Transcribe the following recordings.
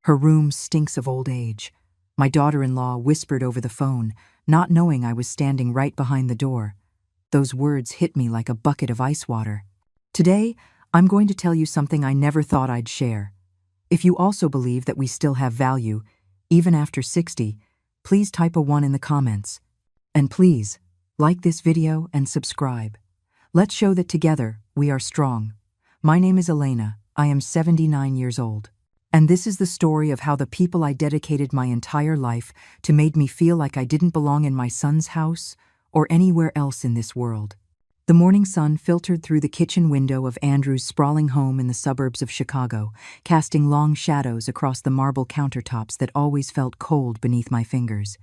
Her room stinks of old age. My daughter-in-law whispered over the phone, not knowing I was standing right behind the door. Those words hit me like a bucket of ice water. Today, I'm going to tell you something I never thought I'd share. If you also believe that we still have value, even after 60, please type a 1 in the comments. And please, like this video and subscribe. Let's show that together, we are strong. My name is Elena. I am 79 years old. And this is the story of how the people I dedicated my entire life to made me feel like I didn't belong in my son's house or anywhere else in this world. The morning sun filtered through the kitchen window of Andrew's sprawling home in the suburbs of Chicago, casting long shadows across the marble countertops that always felt cold beneath my fingers.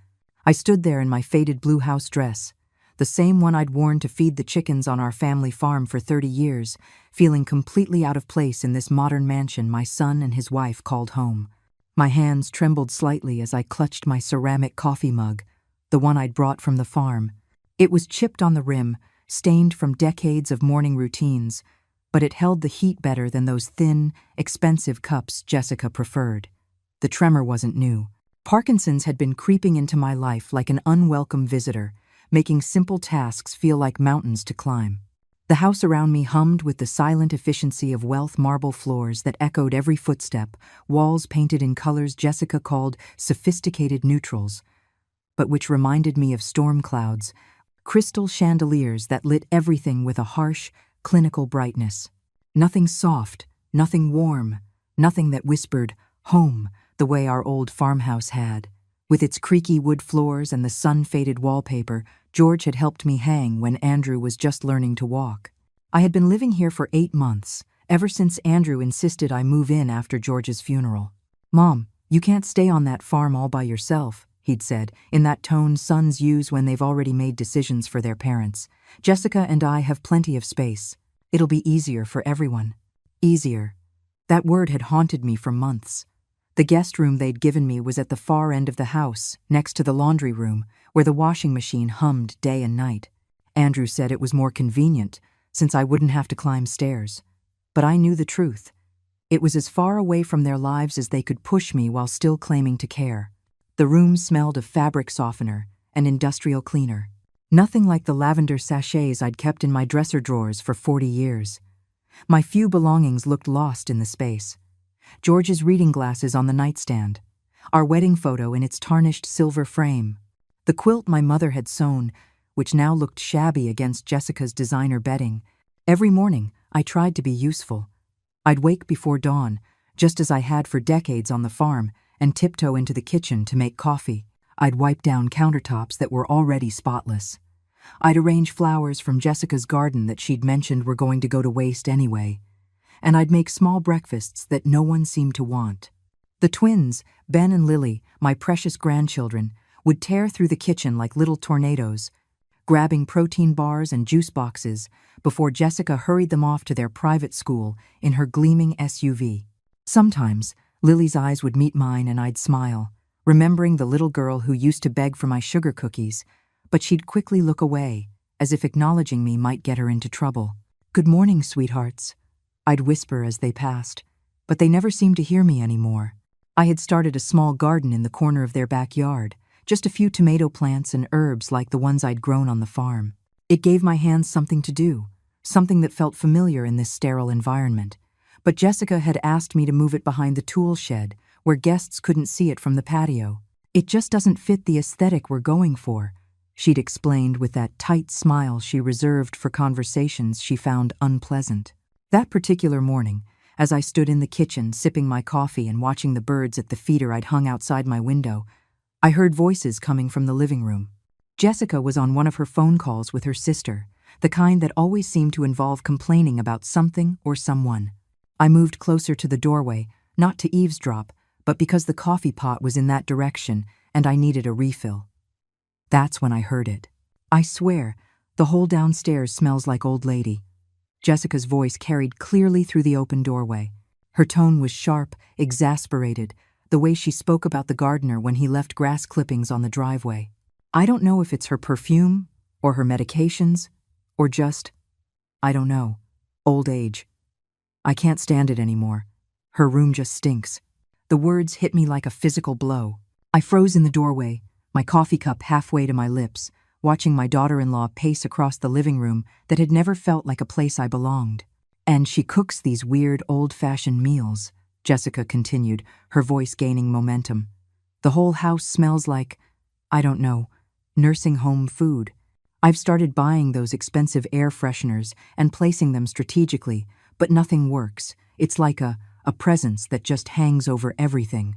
I stood there in my faded blue house dress, the same one I'd worn to feed the chickens on our family farm for 30 years, feeling completely out of place in this modern mansion my son and his wife called home. My hands trembled slightly as I clutched my ceramic coffee mug, the one I'd brought from the farm. It was chipped on the rim, stained from decades of morning routines, but it held the heat better than those thin, expensive cups Jessica preferred. The tremor wasn't new. Parkinson's had been creeping into my life like an unwelcome visitor, making simple tasks feel like mountains to climb. The house around me hummed with the silent efficiency of wealth marble floors that echoed every footstep, walls painted in colors Jessica called sophisticated neutrals, but which reminded me of storm clouds, crystal chandeliers that lit everything with a harsh, clinical brightness. Nothing soft, nothing warm, nothing that whispered, home, the way our old farmhouse had. With its creaky wood floors and the sun-faded wallpaper George had helped me hang when Andrew was just learning to walk. I had been living here for 8 months, ever since Andrew insisted I move in after George's funeral. "Mom, you can't stay on that farm all by yourself," he'd said, in that tone sons use when they've already made decisions for their parents. "Jessica and I have plenty of space. It'll be easier for everyone." Easier. That word had haunted me for months. The guest room they'd given me was at the far end of the house, next to the laundry room, where the washing machine hummed day and night. Andrew said it was more convenient, since I wouldn't have to climb stairs. But I knew the truth. It was as far away from their lives as they could push me while still claiming to care. The room smelled of fabric softener and industrial cleaner. Nothing like the lavender sachets I'd kept in my dresser drawers for 40 years. My few belongings looked lost in the space. George's reading glasses on the nightstand, our wedding photo in its tarnished silver frame, the quilt my mother had sewn, which now looked shabby against Jessica's designer bedding. Every morning, I tried to be useful. I'd wake before dawn, just as I had for decades on the farm, and tiptoe into the kitchen to make coffee. I'd wipe down countertops that were already spotless. I'd arrange flowers from Jessica's garden that she'd mentioned were going to go to waste anyway. And I'd make small breakfasts that no one seemed to want. The twins, Ben and Lily, my precious grandchildren, would tear through the kitchen like little tornadoes, grabbing protein bars and juice boxes before Jessica hurried them off to their private school in her gleaming SUV. Sometimes, Lily's eyes would meet mine and I'd smile, remembering the little girl who used to beg for my sugar cookies, but she'd quickly look away, as if acknowledging me might get her into trouble. "Good morning, sweethearts," I'd whisper as they passed, but they never seemed to hear me anymore. I had started a small garden in the corner of their backyard, just a few tomato plants and herbs like the ones I'd grown on the farm. It gave my hands something to do, something that felt familiar in this sterile environment. But Jessica had asked me to move it behind the tool shed, where guests couldn't see it from the patio. "It just doesn't fit the aesthetic we're going for," she'd explained with that tight smile she reserved for conversations she found unpleasant. That particular morning, as I stood in the kitchen sipping my coffee and watching the birds at the feeder I'd hung outside my window, I heard voices coming from the living room. Jessica was on one of her phone calls with her sister, the kind that always seemed to involve complaining about something or someone. I moved closer to the doorway, not to eavesdrop, but because the coffee pot was in that direction and I needed a refill. That's when I heard it. "I swear, the whole downstairs smells like old lady." Jessica's voice carried clearly through the open doorway. Her tone was sharp, exasperated, the way she spoke about the gardener when he left grass clippings on the driveway. I don't know if it's her perfume, or her medications, or just, I don't know, old age. I can't stand it anymore. Her room just stinks. The words hit me like a physical blow. I froze in the doorway, my coffee cup halfway to my lips, watching my daughter-in-law pace across the living room that had never felt like a place I belonged. "And she cooks these weird, old-fashioned meals," Jessica continued, her voice gaining momentum. "The whole house smells like, I don't know, nursing home food. I've started buying those expensive air fresheners and placing them strategically, but nothing works. It's like a presence that just hangs over everything."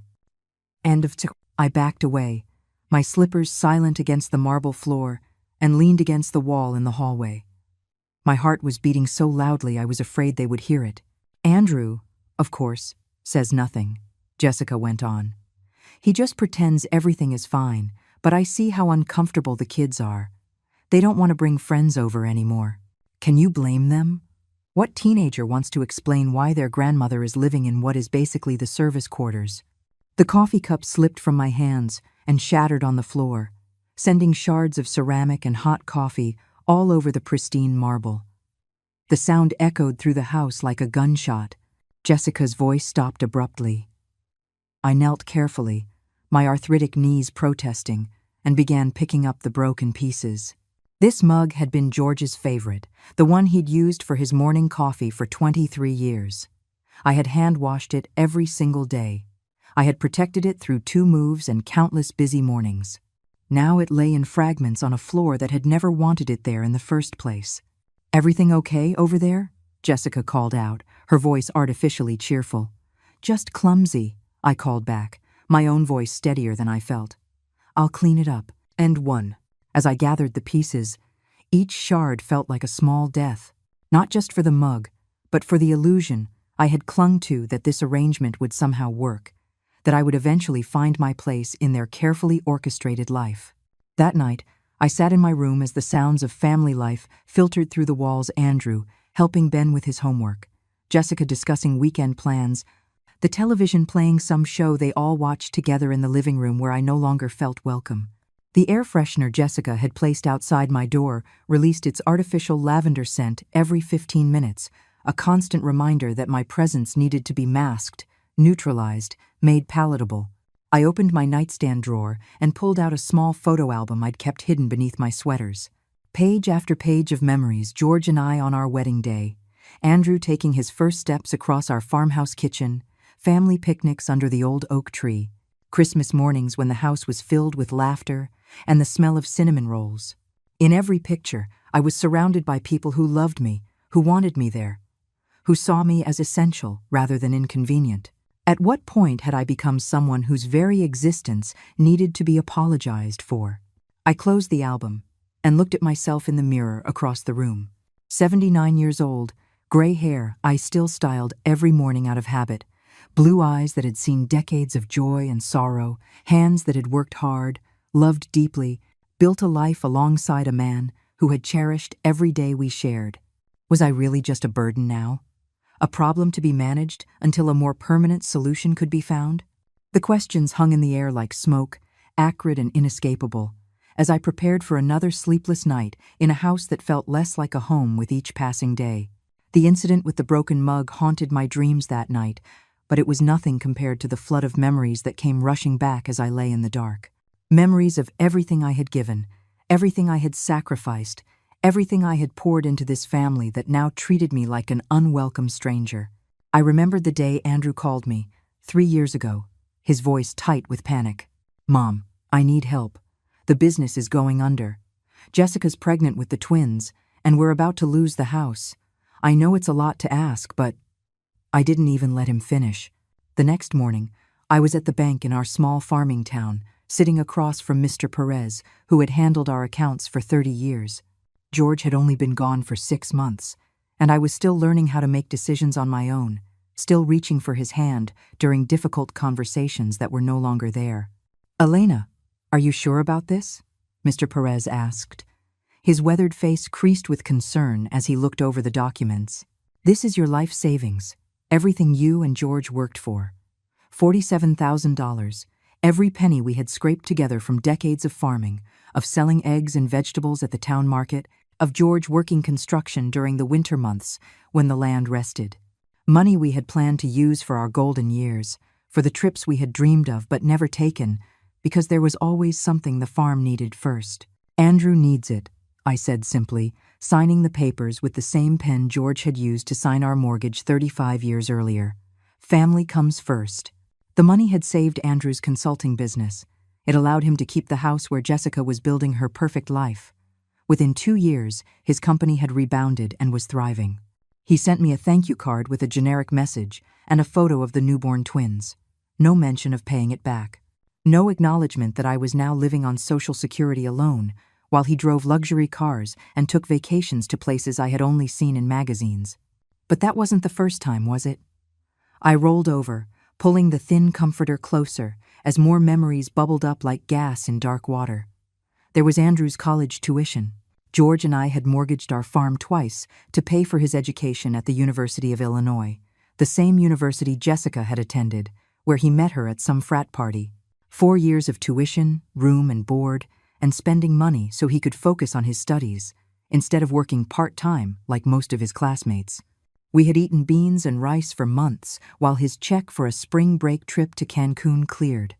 I backed away, my slippers silent against the marble floor, and leaned against the wall in the hallway. My heart was beating so loudly I was afraid they would hear it. "Andrew, of course, says nothing," Jessica went on. "He just pretends everything is fine, but I see how uncomfortable the kids are. They don't want to bring friends over anymore. Can you blame them? What teenager wants to explain why their grandmother is living in what is basically the service quarters?" The coffee cup slipped from my hands and shattered on the floor, sending shards of ceramic and hot coffee all over the pristine marble. The sound echoed through the house like a gunshot. Jessica's voice stopped abruptly. I knelt carefully, my arthritic knees protesting, and began picking up the broken pieces. This mug had been George's favorite, the one he'd used for his morning coffee for 23 years. I had hand-washed it every single day. I had protected it through 2 moves and countless busy mornings. Now it lay in fragments on a floor that had never wanted it there in the first place. "Everything okay over there?" Jessica called out, her voice artificially cheerful. "Just clumsy," I called back, my own voice steadier than I felt. "I'll clean it up." And one. As I gathered the pieces, each shard felt like a small death, not just for the mug, but for the illusion I had clung to that this arrangement would somehow work, that I would eventually find my place in their carefully orchestrated life. That night, I sat in my room as the sounds of family life filtered through the walls. Andrew helping Ben with his homework, Jessica discussing weekend plans, the television playing some show they all watched together in the living room where I no longer felt welcome. The air freshener Jessica had placed outside my door released its artificial lavender scent every 15 minutes, a constant reminder that my presence needed to be masked, neutralized, made palatable. I opened my nightstand drawer and pulled out a small photo album I'd kept hidden beneath my sweaters. Page after page of memories, George and I on our wedding day, Andrew taking his first steps across our farmhouse kitchen, family picnics under the old oak tree, Christmas mornings when the house was filled with laughter and the smell of cinnamon rolls. In every picture, I was surrounded by people who loved me, who wanted me there, who saw me as essential rather than inconvenient. At what point had I become someone whose very existence needed to be apologized for? I closed the album and looked at myself in the mirror across the room. 79 years old, gray hair I still styled every morning out of habit, blue eyes that had seen decades of joy and sorrow, hands that had worked hard, loved deeply, built a life alongside a man who had cherished every day we shared. Was I really just a burden now? A problem to be managed until a more permanent solution could be found? The questions hung in the air like smoke, acrid and inescapable, as I prepared for another sleepless night in a house that felt less like a home with each passing day. The incident with the broken mug haunted my dreams that night, but it was nothing compared to the flood of memories that came rushing back as I lay in the dark. Memories of everything I had given, everything I had sacrificed, everything I had poured into this family that now treated me like an unwelcome stranger. I remembered the day Andrew called me, 3 years ago, his voice tight with panic. "Mom, I need help. The business is going under. Jessica's pregnant with the twins, and we're about to lose the house. I know it's a lot to ask, but..." I didn't even let him finish. The next morning, I was at the bank in our small farming town, sitting across from Mr. Perez, who had handled our accounts for 30 years. George had only been gone for 6 months, and I was still learning how to make decisions on my own, still reaching for his hand during difficult conversations that were no longer there. "Elena, are you sure about this?" Mr. Perez asked. His weathered face creased with concern as he looked over the documents. "This is your life savings, everything you and George worked for. $47,000, every penny we had scraped together from decades of farming, of selling eggs and vegetables at the town market, of George working construction during the winter months when the land rested. Money we had planned to use for our golden years, for the trips we had dreamed of but never taken, because there was always something the farm needed first. "Andrew needs it," I said simply, signing the papers with the same pen George had used to sign our mortgage 35 years earlier. Family comes first. The money had saved Andrew's consulting business. It allowed him to keep the house where Jessica was building her perfect life. Within 2 years, his company had rebounded and was thriving. He sent me a thank you card with a generic message and a photo of the newborn twins. No mention of paying it back. No acknowledgement that I was now living on Social Security alone, while he drove luxury cars and took vacations to places I had only seen in magazines. But that wasn't the first time, was it? I rolled over, pulling the thin comforter closer as more memories bubbled up like gas in dark water. There was Andrew's college tuition. George and I had mortgaged our farm twice to pay for his education at the University of Illinois, the same university Jessica had attended, where he met her at some frat party. 4 years of tuition, room and board, and spending money so he could focus on his studies, instead of working part-time like most of his classmates. We had eaten beans and rice for months while his check for a spring break trip to Cancun cleared.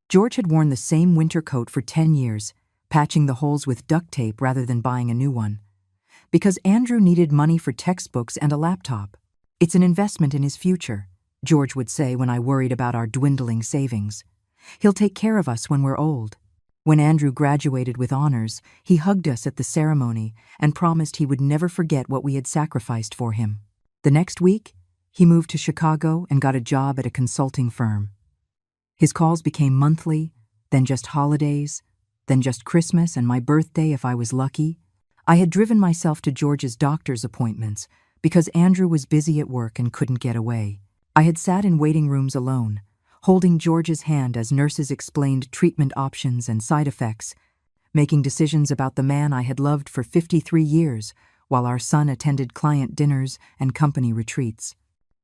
George had worn the same winter coat for 10 years, patching the holes with duct tape rather than buying a new one. Because Andrew needed money for textbooks and a laptop. "It's an investment in his future," George would say when I worried about our dwindling savings. "He'll take care of us when we're old." When Andrew graduated with honors, he hugged us at the ceremony and promised he would never forget what we had sacrificed for him. The next week, he moved to Chicago and got a job at a consulting firm. His calls became monthly, then just holidays, then just Christmas and my birthday if I was lucky. I had driven myself to George's doctor's appointments because Andrew was busy at work and couldn't get away. I had sat in waiting rooms alone, holding George's hand as nurses explained treatment options and side effects, making decisions about the man I had loved for 53 years while our son attended client dinners and company retreats.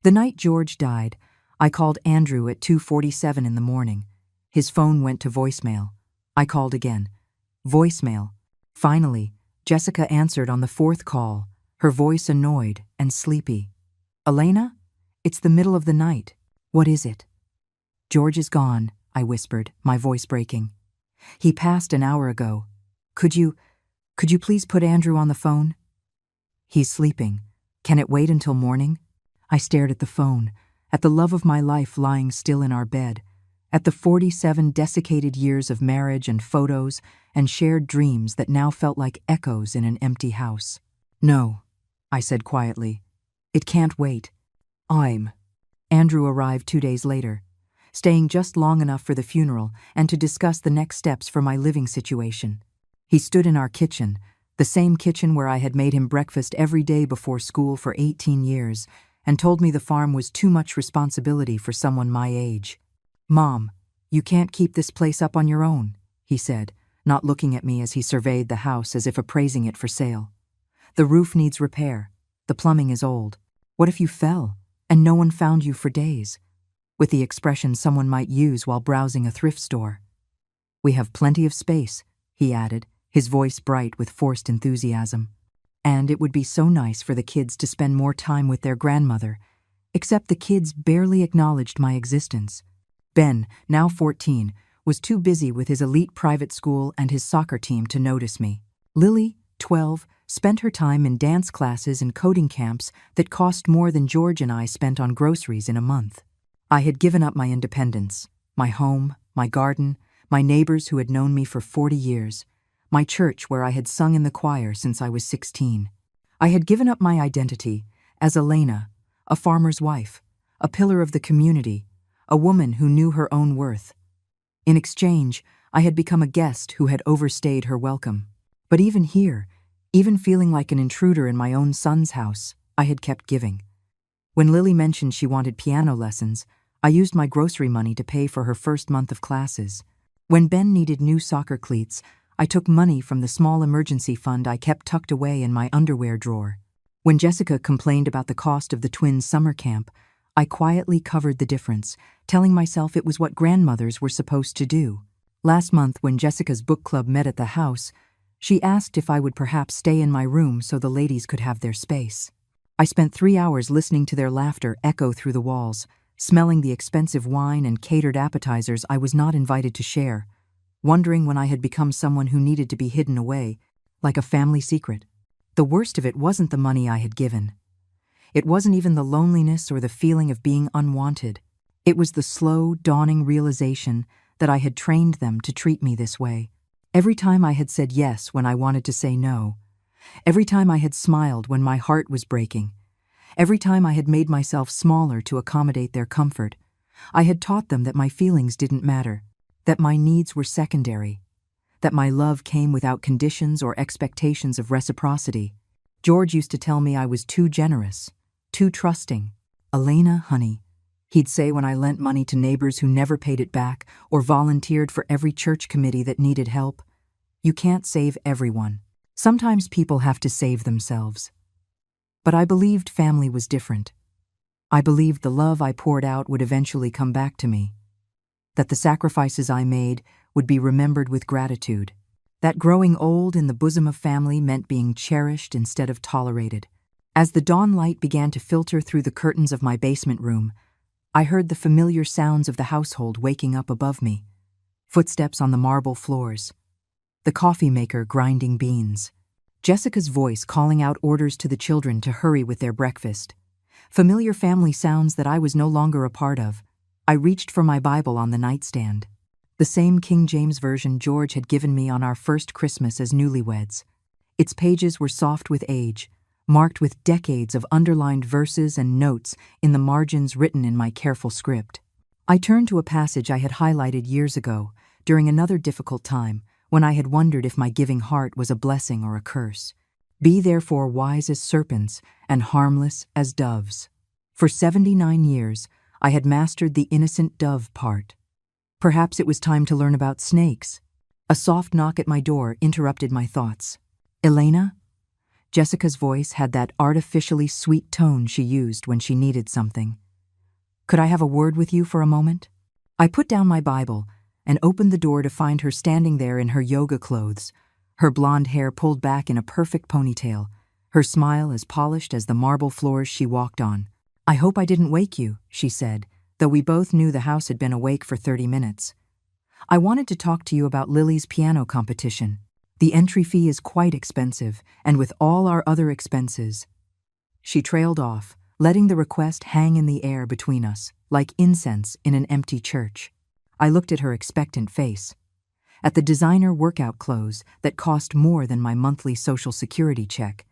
The night George died, I called Andrew at 2:47 in the morning. His phone went to voicemail. I called again. Voicemail. Finally, Jessica answered on the 4th call, her voice annoyed and sleepy. "Elena? It's the middle of the night. What is it?" "George is gone," I whispered, my voice breaking. "He passed an hour ago. Could you please put Andrew on the phone?" "He's sleeping. Can it wait until morning?" I stared at the phone, at the love of my life lying still in our bed, at the 47 desiccated years of marriage and photos and shared dreams that now felt like echoes in an empty house. "No," I said quietly. "It can't wait. Andrew arrived 2 days later, staying just long enough for the funeral and to discuss the next steps for my living situation. He stood in our kitchen, the same kitchen where I had made him breakfast every day before school for 18 years, and told me the farm was too much responsibility for someone my age. "Mom, you can't keep this place up on your own," he said, not looking at me as he surveyed the house as if appraising it for sale. "The roof needs repair. The plumbing is old. What if you fell, and no one found you for days?" With the expression someone might use while browsing a thrift store. "We have plenty of space," he added, his voice bright with forced enthusiasm. "And it would be so nice for the kids to spend more time with their grandmother, except the kids barely acknowledged my existence. Ben, now 14, was too busy with his elite private school and his soccer team to notice me. Lily, 12, spent her time in dance classes and coding camps that cost more than George and I spent on groceries in a month. I had given up my independence, my home, my garden, my neighbors who had known me for 40 years, my church where I had sung in the choir since I was 16. I had given up my identity as Elena, a farmer's wife, a pillar of the community, a woman who knew her own worth. In exchange, I had become a guest who had overstayed her welcome. But even here, even feeling like an intruder in my own son's house, I had kept giving. When Lily mentioned she wanted piano lessons, I used my grocery money to pay for her first month of classes. When Ben needed new soccer cleats, I took money from the small emergency fund I kept tucked away in my underwear drawer. When Jessica complained about the cost of the twins' summer camp, I quietly covered the difference, telling myself it was what grandmothers were supposed to do. Last month, when Jessica's book club met at the house, she asked if I would perhaps stay in my room so the ladies could have their space. I spent 3 hours listening to their laughter echo through the walls, smelling the expensive wine and catered appetizers I was not invited to share, wondering when I had become someone who needed to be hidden away, like a family secret. The worst of it wasn't the money I had given. It wasn't even the loneliness or the feeling of being unwanted. It was the slow, dawning realization that I had trained them to treat me this way. Every time I had said yes when I wanted to say no, every time I had smiled when my heart was breaking, every time I had made myself smaller to accommodate their comfort, I had taught them that my feelings didn't matter, that my needs were secondary, that my love came without conditions or expectations of reciprocity. George used to tell me I was too generous, too trusting. "Elena, honey," he'd say when I lent money to neighbors who never paid it back or volunteered for every church committee that needed help, "you can't save everyone. Sometimes people have to save themselves." But I believed family was different. I believed the love I poured out would eventually come back to me, that the sacrifices I made would be remembered with gratitude, that growing old in the bosom of family meant being cherished instead of tolerated. As the dawn light began to filter through the curtains of my basement room, I heard the familiar sounds of the household waking up above me. Footsteps on the marble floors, the coffee maker grinding beans, Jessica's voice calling out orders to the children to hurry with their breakfast. Familiar family sounds that I was no longer a part of. I reached for my Bible on the nightstand, the same King James version George had given me on our first Christmas as newlyweds. Its pages were soft with age, marked with decades of underlined verses and notes in the margins written in my careful script. I turned to a passage I had highlighted years ago, during another difficult time, when I had wondered if my giving heart was a blessing or a curse. "Be therefore wise as serpents and harmless as doves." For 79 years, I had mastered the innocent dove part. Perhaps it was time to learn about snakes. A soft knock at my door interrupted my thoughts. "Elena?" Jessica's voice had that artificially sweet tone she used when she needed something. "Could I have a word with you for a moment?" I put down my Bible and opened the door to find her standing there in her yoga clothes, her blonde hair pulled back in a perfect ponytail, her smile as polished as the marble floors she walked on. "I hope I didn't wake you," she said, though we both knew the house had been awake for 30 minutes. "I wanted to talk to you about Lily's piano competition. The entry fee is quite expensive, and with all our other expenses—" She trailed off, letting the request hang in the air between us, like incense in an empty church. I looked at her expectant face, at the designer workout clothes that cost more than my monthly Social Security check,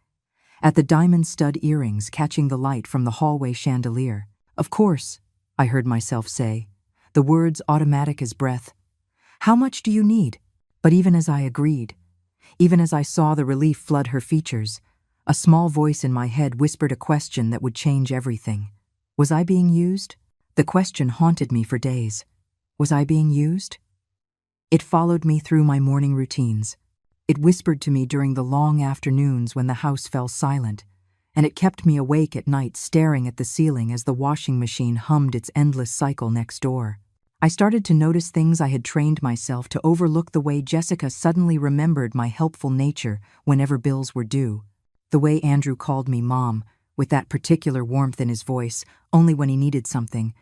at the diamond stud earrings catching the light from the hallway chandelier. "Of course," I heard myself say, the words automatic as breath. "How much do you need?" But even as I agreed, even as I saw the relief flood her features, a small voice in my head whispered a question that would change everything. Was I being used? The question haunted me for days. Was I being used? It followed me through my morning routines. It whispered to me during the long afternoons when the house fell silent, and it kept me awake at night staring at the ceiling as the washing machine hummed its endless cycle next door. I started to notice things I had trained myself to overlook, the way Jessica suddenly remembered my helpful nature whenever bills were due, the way Andrew called me Mom, with that particular warmth in his voice, only when he needed something,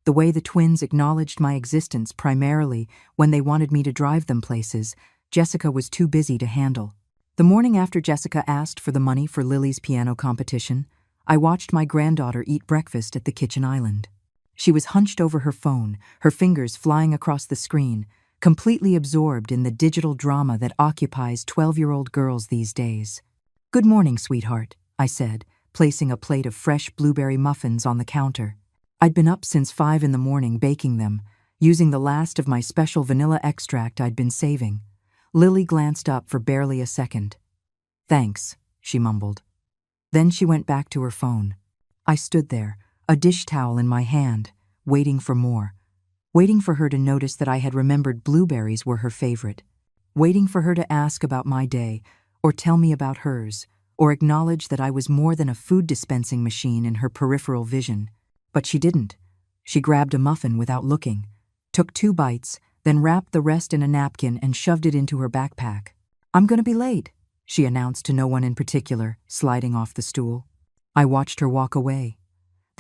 the way the twins acknowledged my existence primarily when they wanted me to drive them places Jessica was too busy to handle. The morning after Jessica asked for the money for Lily's piano competition, I watched my granddaughter eat breakfast at the kitchen island. She was hunched over her phone, her fingers flying across the screen, completely absorbed in the digital drama that occupies 12-year-old girls these days. "Good morning, sweetheart," I said, placing a plate of fresh blueberry muffins on the counter. I'd been up since 5 in the morning baking them, using the last of my special vanilla extract I'd been saving. Lily glanced up for barely a second. "Thanks," she mumbled. Then she went back to her phone. I stood there, a dish towel in my hand, waiting for more. Waiting for her to notice that I had remembered blueberries were her favorite. Waiting for her to ask about my day, or tell me about hers, or acknowledge that I was more than a food dispensing machine in her peripheral vision. But she didn't. She grabbed a muffin without looking, took 2 bites, then wrapped the rest in a napkin and shoved it into her backpack. "I'm going to be late," she announced to no one in particular, sliding off the stool. I watched her walk away.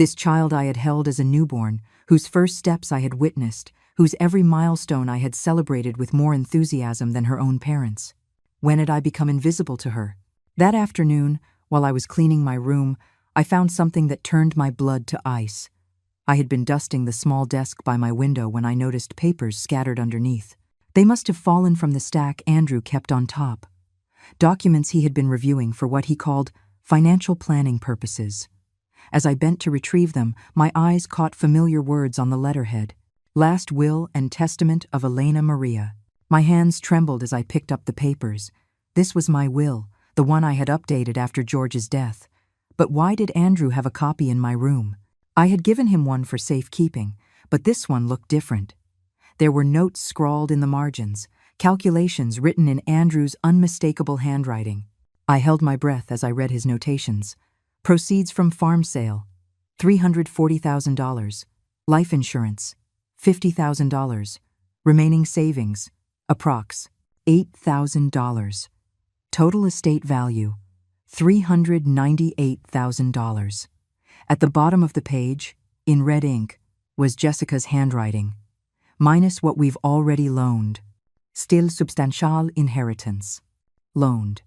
This child I had held as a newborn, whose first steps I had witnessed, whose every milestone I had celebrated with more enthusiasm than her own parents. When had I become invisible to her? That afternoon, while I was cleaning my room, I found something that turned my blood to ice. I had been dusting the small desk by my window when I noticed papers scattered underneath. They must have fallen from the stack Andrew kept on top. Documents he had been reviewing for what he called financial planning purposes. As I bent to retrieve them, my eyes caught familiar words on the letterhead. Last Will and Testament of Elena Maria. My hands trembled as I picked up the papers. This was my will, the one I had updated after George's death. But why did Andrew have a copy in my room? I had given him one for safekeeping, but this one looked different. There were notes scrawled in the margins, calculations written in Andrew's unmistakable handwriting. I held my breath as I read his notations. Proceeds from farm sale, $340,000. Life insurance, $50,000. Remaining savings, approx. $8,000. Total estate value, $398,000. At the bottom of the page, in red ink, was Jessica's handwriting. Minus what we've already loaned. Still substantial inheritance. Loaned.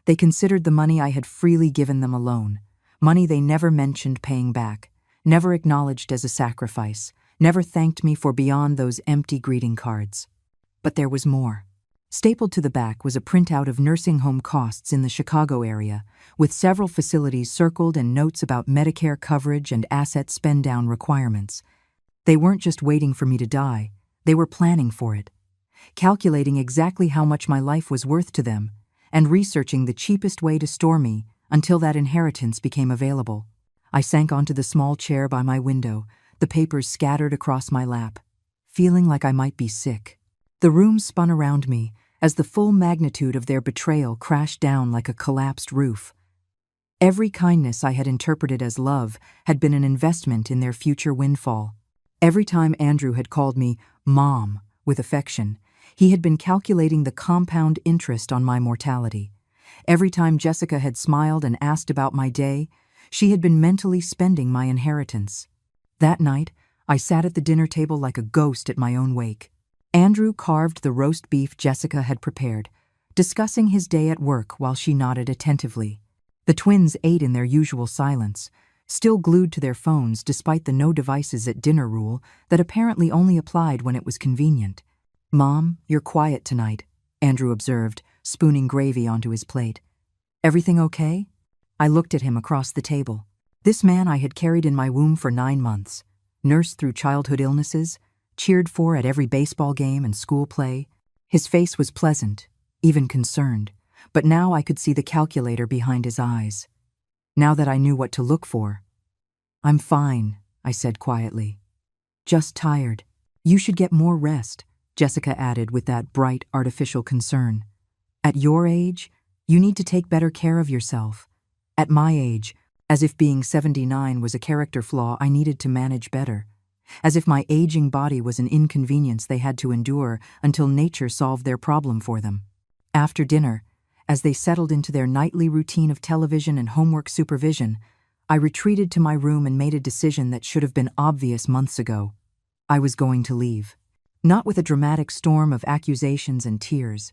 They considered the money I had freely given them a loan. Money they never mentioned paying back, never acknowledged as a sacrifice, never thanked me for beyond those empty greeting cards. But there was more. Stapled to the back was a printout of nursing home costs in the Chicago area, with several facilities circled and notes about Medicare coverage and asset spend-down requirements. They weren't just waiting for me to die, they were planning for it, calculating exactly how much my life was worth to them, and researching the cheapest way to store me until that inheritance became available. I sank onto the small chair by my window, the papers scattered across my lap, feeling like I might be sick. The room spun around me as the full magnitude of their betrayal crashed down like a collapsed roof. Every kindness I had interpreted as love had been an investment in their future windfall. Every time Andrew had called me Mom with affection, he had been calculating the compound interest on my mortality. Every time Jessica had smiled and asked about my day, she had been mentally spending my inheritance. That night, I sat at the dinner table like a ghost at my own wake. Andrew carved the roast beef Jessica had prepared, discussing his day at work while she nodded attentively. The twins ate in their usual silence, still glued to their phones despite the no devices at dinner rule that apparently only applied when it was convenient. "Mom, you're quiet tonight," Andrew observed, spooning gravy onto his plate. "Everything okay?" I looked at him across the table. This man I had carried in my womb for 9 months, nursed through childhood illnesses, cheered for at every baseball game and school play. His face was pleasant, even concerned, but now I could see the calculator behind his eyes. Now that I knew what to look for. "I'm fine," I said quietly. "Just tired. You should get more rest," Jessica added with that bright, artificial concern. "At your age, you need to take better care of yourself. At my age, as if being 79 was a character flaw I needed to manage better. As if my aging body was an inconvenience they had to endure until nature solved their problem for them." After dinner, as they settled into their nightly routine of television and homework supervision, I retreated to my room and made a decision that should have been obvious months ago. I was going to leave. Not with a dramatic storm of accusations and tears.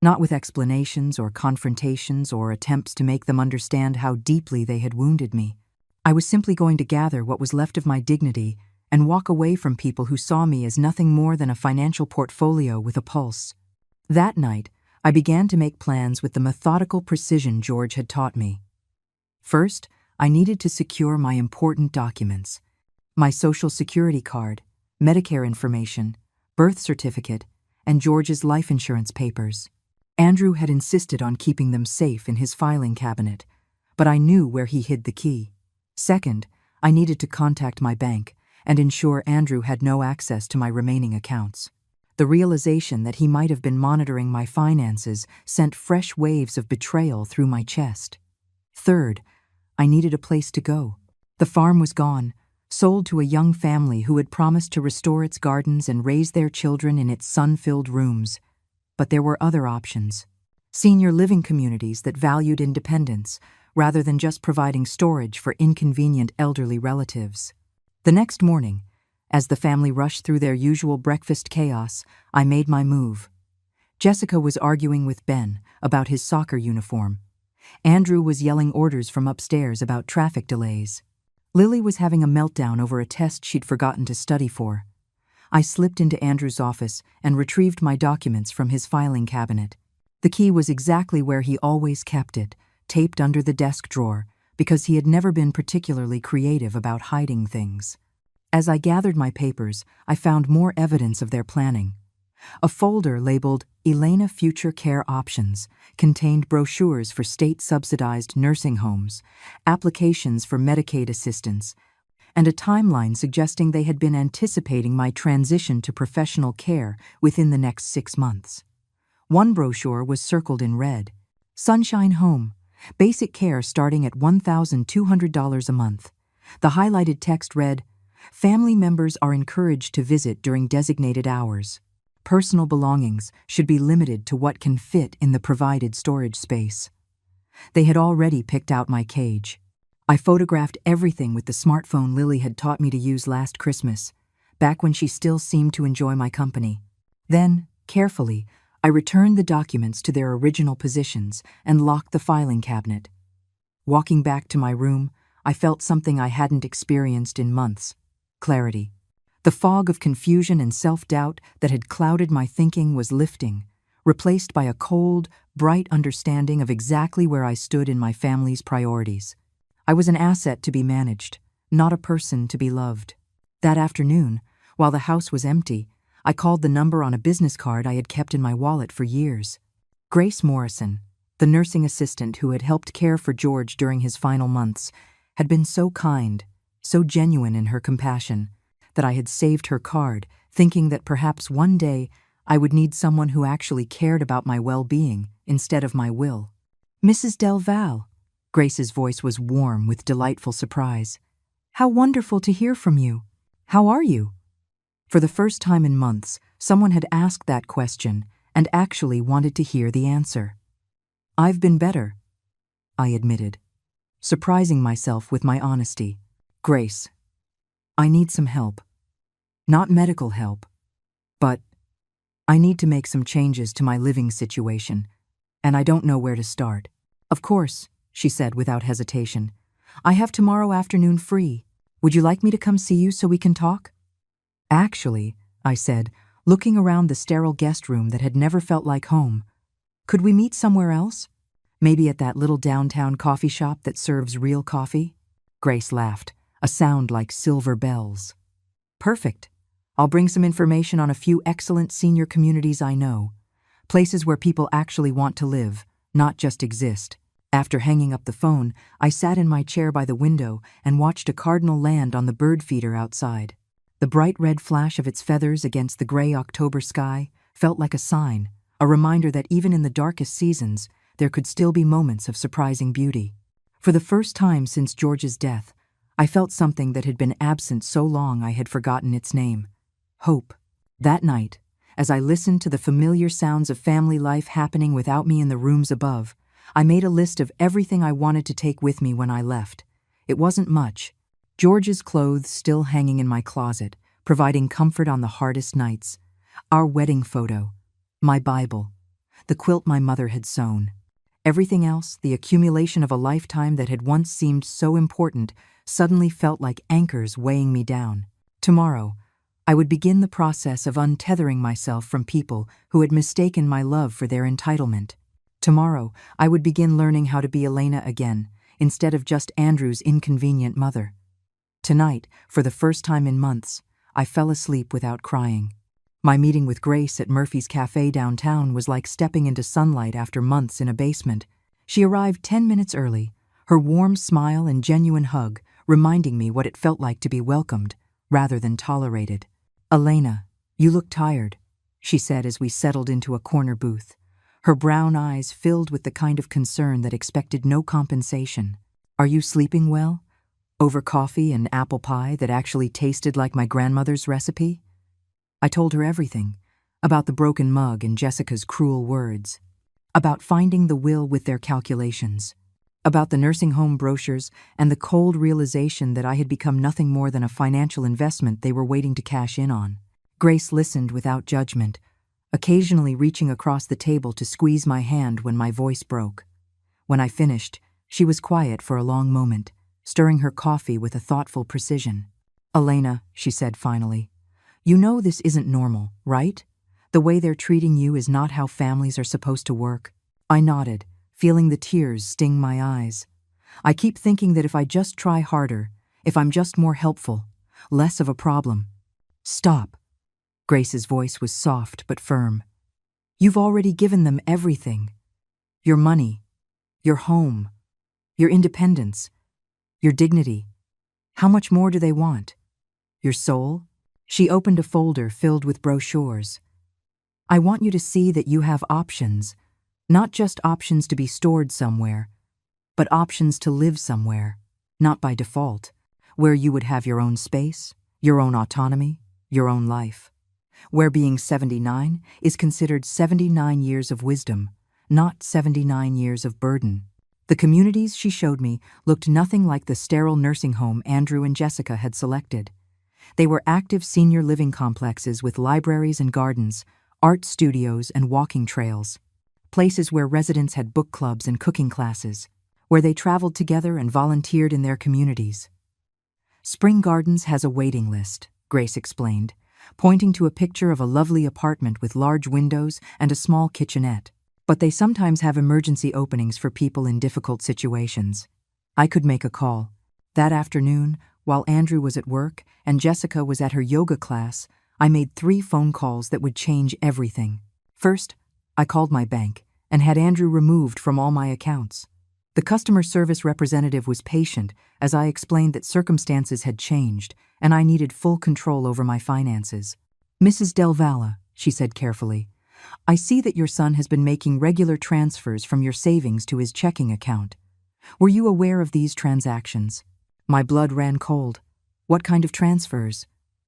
Not with explanations or confrontations or attempts to make them understand how deeply they had wounded me. I was simply going to gather what was left of my dignity and walk away from people who saw me as nothing more than a financial portfolio with a pulse. That night, I began to make plans with the methodical precision George had taught me. First, I needed to secure my important documents. My Social Security card, Medicare information, birth certificate, and George's life insurance papers. Andrew had insisted on keeping them safe in his filing cabinet, but I knew where he hid the key. Second, I needed to contact my bank and ensure Andrew had no access to my remaining accounts. The realization that he might have been monitoring my finances sent fresh waves of betrayal through my chest. Third, I needed a place to go. The farm was gone, sold to a young family who had promised to restore its gardens and raise their children in its sun-filled rooms. But there were other options. Senior living communities that valued independence, rather than just providing storage for inconvenient elderly relatives. The next morning, as the family rushed through their usual breakfast chaos, I made my move. Jessica was arguing with Ben about his soccer uniform. Andrew was yelling orders from upstairs about traffic delays. Lily was having a meltdown over a test she'd forgotten to study for. I slipped into Andrew's office and retrieved my documents from his filing cabinet. The key was exactly where he always kept it, taped under the desk drawer, because he had never been particularly creative about hiding things. As I gathered my papers, I found more evidence of their planning. A folder labeled Elena Future Care Options contained brochures for state-subsidized nursing homes, applications for Medicaid assistance, and a timeline suggesting they had been anticipating my transition to professional care within the next 6 months. One brochure was circled in red: Sunshine Home, basic care starting at $1,200 a month. The highlighted text read, family members are encouraged to visit during designated hours. Personal belongings should be limited to what can fit in the provided storage space. They had already picked out my cage. I photographed everything with the smartphone Lily had taught me to use last Christmas, back when she still seemed to enjoy my company. Then, carefully, I returned the documents to their original positions and locked the filing cabinet. Walking back to my room, I felt something I hadn't experienced in months: clarity. The fog of confusion and self-doubt that had clouded my thinking was lifting, replaced by a cold, bright understanding of exactly where I stood in my family's priorities. I was an asset to be managed, not a person to be loved. That afternoon, while the house was empty, I called the number on a business card I had kept in my wallet for years. Grace Morrison, the nursing assistant who had helped care for George during his final months, had been so kind, so genuine in her compassion, that I had saved her card, thinking that perhaps one day I would need someone who actually cared about my well-being instead of my will. Mrs. Del Val. Grace's voice was warm with delightful surprise. How wonderful to hear from you. How are you? For the first time in months, someone had asked that question and actually wanted to hear the answer. I've been better, I admitted, surprising myself with my honesty. Grace, I need some help. Not medical help, but I need to make some changes to my living situation, and I don't know where to start. Of course, she said without hesitation. I have tomorrow afternoon free. Would you like me to come see you so we can talk? Actually, I said, looking around the sterile guest room that had never felt like home, could we meet somewhere else? Maybe at that little downtown coffee shop that serves real coffee? Grace laughed, a sound like silver bells. Perfect. I'll bring some information on a few excellent senior communities I know, places where people actually want to live, not just exist. After hanging up the phone, I sat in my chair by the window and watched a cardinal land on the bird feeder outside. The bright red flash of its feathers against the gray October sky felt like a sign, a reminder that even in the darkest seasons, there could still be moments of surprising beauty. For the first time since George's death, I felt something that had been absent so long I had forgotten its name: hope. That night, as I listened to the familiar sounds of family life happening without me in the rooms above, I made a list of everything I wanted to take with me when I left. It wasn't much. George's clothes still hanging in my closet, providing comfort on the hardest nights. Our wedding photo. My Bible. The quilt my mother had sewn. Everything else, the accumulation of a lifetime that had once seemed so important, suddenly felt like anchors weighing me down. Tomorrow, I would begin the process of untethering myself from people who had mistaken my love for their entitlement. Tomorrow, I would begin learning how to be Elena again, instead of just Andrew's inconvenient mother. Tonight, for the first time in months, I fell asleep without crying. My meeting with Grace at Murphy's Cafe downtown was like stepping into sunlight after months in a basement. She arrived 10 minutes early, her warm smile and genuine hug reminding me what it felt like to be welcomed, rather than tolerated. Elena, you look tired, she said as we settled into a corner booth. Her brown eyes filled with the kind of concern that expected no compensation. Are you sleeping well? Over coffee and apple pie that actually tasted like my grandmother's recipe? I told her everything, about the broken mug and Jessica's cruel words, about finding the will with their calculations. about the nursing home brochures and the cold realization that I had become nothing more than a financial investment they were waiting to cash in on. Grace listened without judgment, occasionally reaching across the table to squeeze my hand when my voice broke. When I finished, she was quiet for a long moment, stirring her coffee with a thoughtful precision. "Elena," she said finally, "you know this isn't normal, right? The way they're treating you is not how families are supposed to work." I nodded, feeling the tears sting my eyes. "I keep thinking that if I just try harder, if I'm just more helpful, less of a problem." "Stop." Grace's voice was soft but firm. "You've already given them everything. Your money, your home, your independence, your dignity. How much more do they want? Your soul?" She opened a folder filled with brochures. "I want you to see that you have options, not just options to be stored somewhere, but options to live somewhere, not by default, where you would have your own space, your own autonomy, your own life. Where being 79 is considered 79 years of wisdom, not 79 years of burden." The communities she showed me looked nothing like the sterile nursing home Andrew and Jessica had selected. They were active senior living complexes with libraries and gardens, art studios and walking trails, places where residents had book clubs and cooking classes, where they traveled together and volunteered in their communities. "Spring Gardens has a waiting list," Grace explained, pointing to a picture of a lovely apartment with large windows and a small kitchenette. "But they sometimes have emergency openings for people in difficult situations." I could make a call. That afternoon, while Andrew was at work and Jessica was at her yoga class, I made 3 phone calls that would change everything. First, I called my bank and had Andrew removed from all my accounts. The customer service representative was patient as I explained that circumstances had changed and I needed full control over my finances. "Mrs. Del Valle," she said carefully, "I see that your son has been making regular transfers from your savings to his checking account. Were you aware of these transactions?" My blood ran cold. "What kind of transfers?"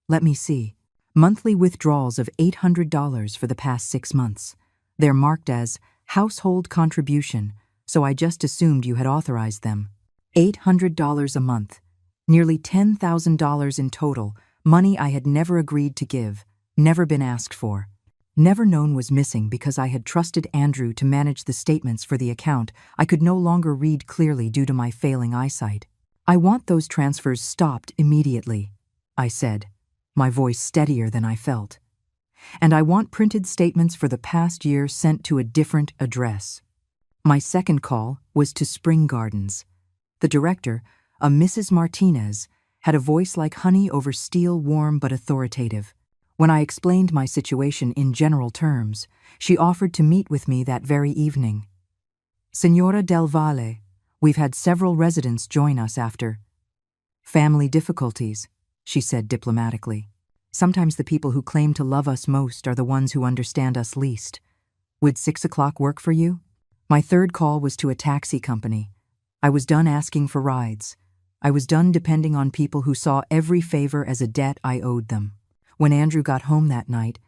"Let me see. Monthly withdrawals of $800 for the past 6 months. They're marked as household contribution, so I just assumed you had authorized them. $800 a month. Nearly $10,000 in total, money I had never agreed to give, never been asked for. Never known was missing because I had trusted Andrew to manage the statements for the account I could no longer read clearly due to my failing eyesight. "I want those transfers stopped immediately," I said, my voice steadier than I felt. "And I want printed statements for the past year sent to a different address." My second call was to Spring Gardens. The director, a Mrs. Martinez, had a voice like honey over steel, warm but authoritative. When I explained my situation in general terms, she offered to meet with me that very evening. "Senora Del Valle, we've had several residents join us after family difficulties," she said diplomatically. "Sometimes the people who claim to love us most are the ones who understand us least. Would 6 o'clock work for you?" My third call was to a taxi company. I was done asking for rides. I was done depending on people who saw every favor as a debt I owed them. When Andrew got home that night,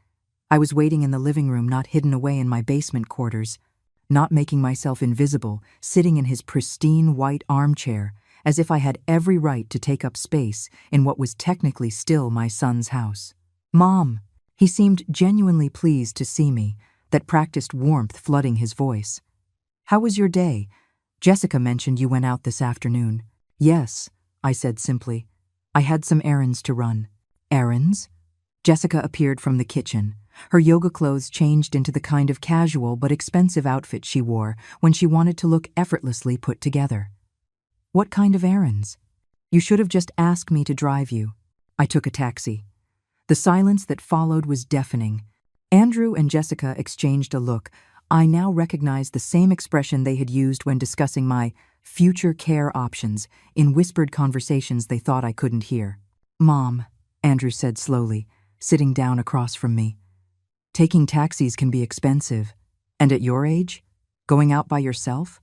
I was waiting in the living room, not hidden away in my basement quarters, not making myself invisible, sitting in his pristine white armchair, as if I had every right to take up space in what was technically still my son's house. "Mom," he seemed genuinely pleased to see me, that practiced warmth flooding his voice. "How was your day? Jessica mentioned you went out this afternoon." "Yes," I said simply. "I had some errands to run." "Errands?" Jessica appeared from the kitchen. Her yoga clothes changed into the kind of casual but expensive outfit she wore when she wanted to look effortlessly put together. "What kind of errands?" "You should have just asked me to drive you." I took a taxi. The silence that followed was deafening. Andrew and Jessica exchanged a look. I now recognized the same expression they had used when discussing my future care options in whispered conversations they thought I couldn't hear. "Mom," Andrew said slowly, sitting down across from me, "taking taxis can be expensive. And at your age? Going out by yourself?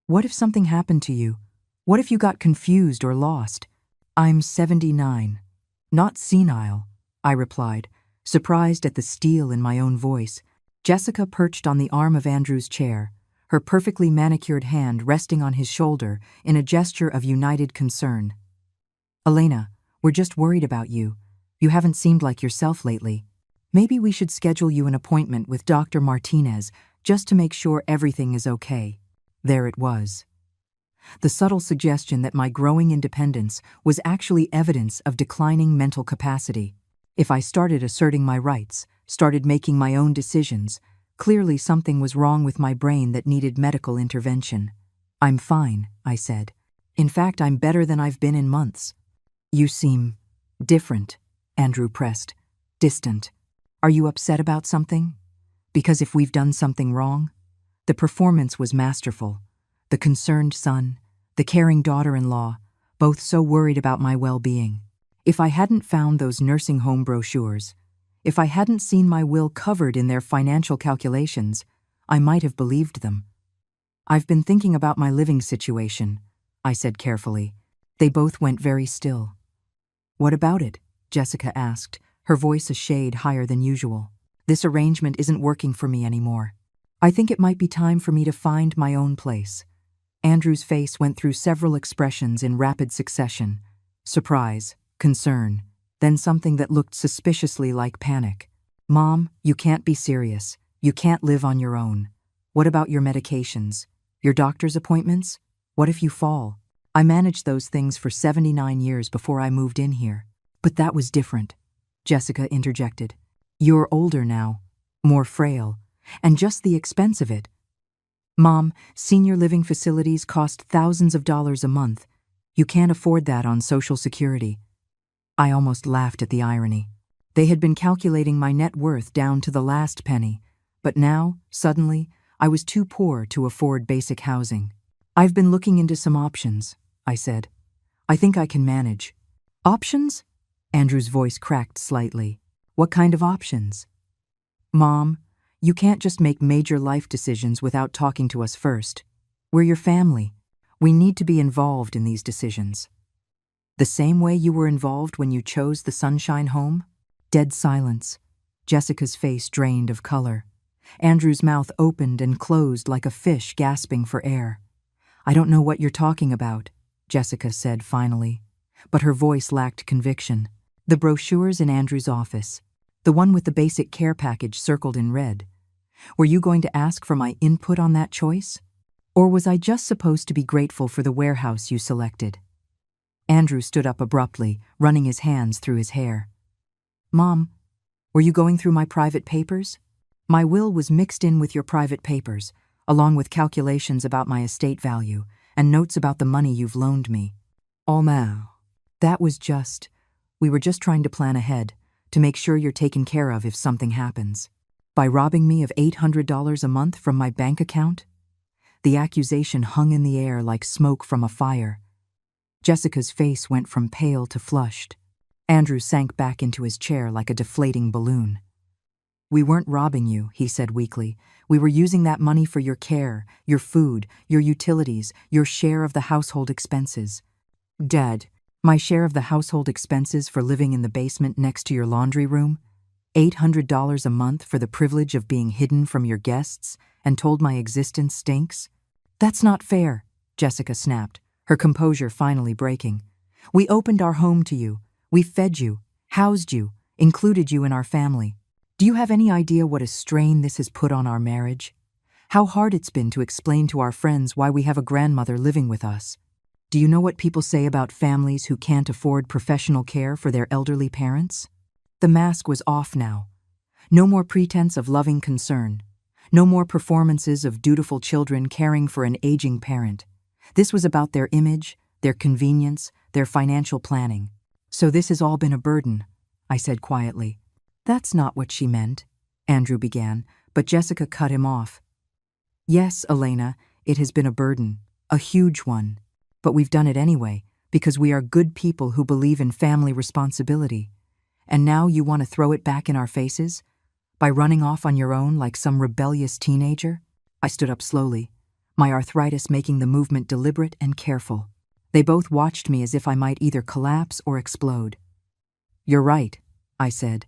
What if something happened to you? What if you got confused or lost?" "I'm 79. Not senile," I replied, surprised at the steel in my own voice. Jessica perched on the arm of Andrew's chair, her perfectly manicured hand resting on his shoulder in a gesture of united concern. "Elena, we're just worried about you. You haven't seemed like yourself lately. Maybe we should schedule you an appointment with Dr. Martinez just to make sure everything is okay." There it was. The subtle suggestion that my growing independence was actually evidence of declining mental capacity. If I started asserting my rights, started making my own decisions, clearly something was wrong with my brain that needed medical intervention. "I'm fine," I said. "In fact, I'm better than I've been in months." "You seem different," Andrew pressed. "Distant. Are you upset about something? Because if we've done something wrong?" The performance was masterful. The concerned son, the caring daughter-in-law, both so worried about my well-being. If I hadn't found those nursing home brochures, if I hadn't seen my will covered in their financial calculations, I might have believed them. "I've been thinking about my living situation," I said carefully. They both went very still. "What about it?" Jessica asked, her voice a shade higher than usual. "This arrangement isn't working for me anymore. I think it might be time for me to find my own place." Andrew's face went through several expressions in rapid succession: surprise, concern, then something that looked suspiciously like panic. "Mom, you can't be serious. You can't live on your own. What about your medications? Your doctor's appointments? What if you fall? I managed those things for 79 years before I moved in here." "But that was different," Jessica interjected. "You're older now, more frail, and just the expense of it. Mom, senior living facilities cost thousands of dollars a month. You can't afford that on Social Security." I almost laughed at the irony. They had been calculating my net worth down to the last penny, but now, suddenly, I was too poor to afford basic housing. "I've been looking into some options," I said. "I think I can manage." "Options?" Andrew's voice cracked slightly. "What kind of options?" "Mom, you can't just make major life decisions without talking to us first. We're your family. We need to be involved in these decisions." "The same way you were involved when you chose the Sunshine home?" Dead silence. Jessica's face drained of color. Andrew's mouth opened and closed like a fish gasping for air. "I don't know what you're talking about," Jessica said finally, but her voice lacked conviction. "The brochures in Andrew's office, the one with the basic care package circled in red. Were you going to ask for my input on that choice? Or was I just supposed to be grateful for the warehouse you selected?" Andrew stood up abruptly, running his hands through his hair. "Mom, were you going through my private papers? My will was mixed in with your private papers, along with calculations about my estate value and notes about the money you've loaned me. Oh, now, we were just trying to plan ahead, to make sure you're taken care of if something happens. By robbing me of $800 a month from my bank account?" The accusation hung in the air like smoke from a fire. Jessica's face went from pale to flushed. Andrew sank back into his chair like a deflating balloon. "We weren't robbing you," he said weakly. "We were using that money for your care, your food, your utilities, your share of the household expenses." "Dad, my share of the household expenses for living in the basement next to your laundry room? $800 a month for the privilege of being hidden from your guests and told my existence stinks? That's not fair," Jessica snapped, her composure finally breaking. "We opened our home to you. We fed you, housed you, included you in our family. Do you have any idea what a strain this has put on our marriage? How hard it's been to explain to our friends why we have a grandmother living with us? Do you know what people say about families who can't afford professional care for their elderly parents?" The mask was off now. No more pretense of loving concern. No more performances of dutiful children caring for an aging parent. This was about their image, their convenience, their financial planning. "So this has all been a burden," I said quietly. "That's not what she meant," Andrew began, but Jessica cut him off. "Yes, Elena, it has been a burden, a huge one. But we've done it anyway, because we are good people who believe in family responsibility. And now you want to throw it back in our faces? By running off on your own like some rebellious teenager?" I stood up slowly, my arthritis making the movement deliberate and careful. They both watched me as if I might either collapse or explode. "You're right," I said.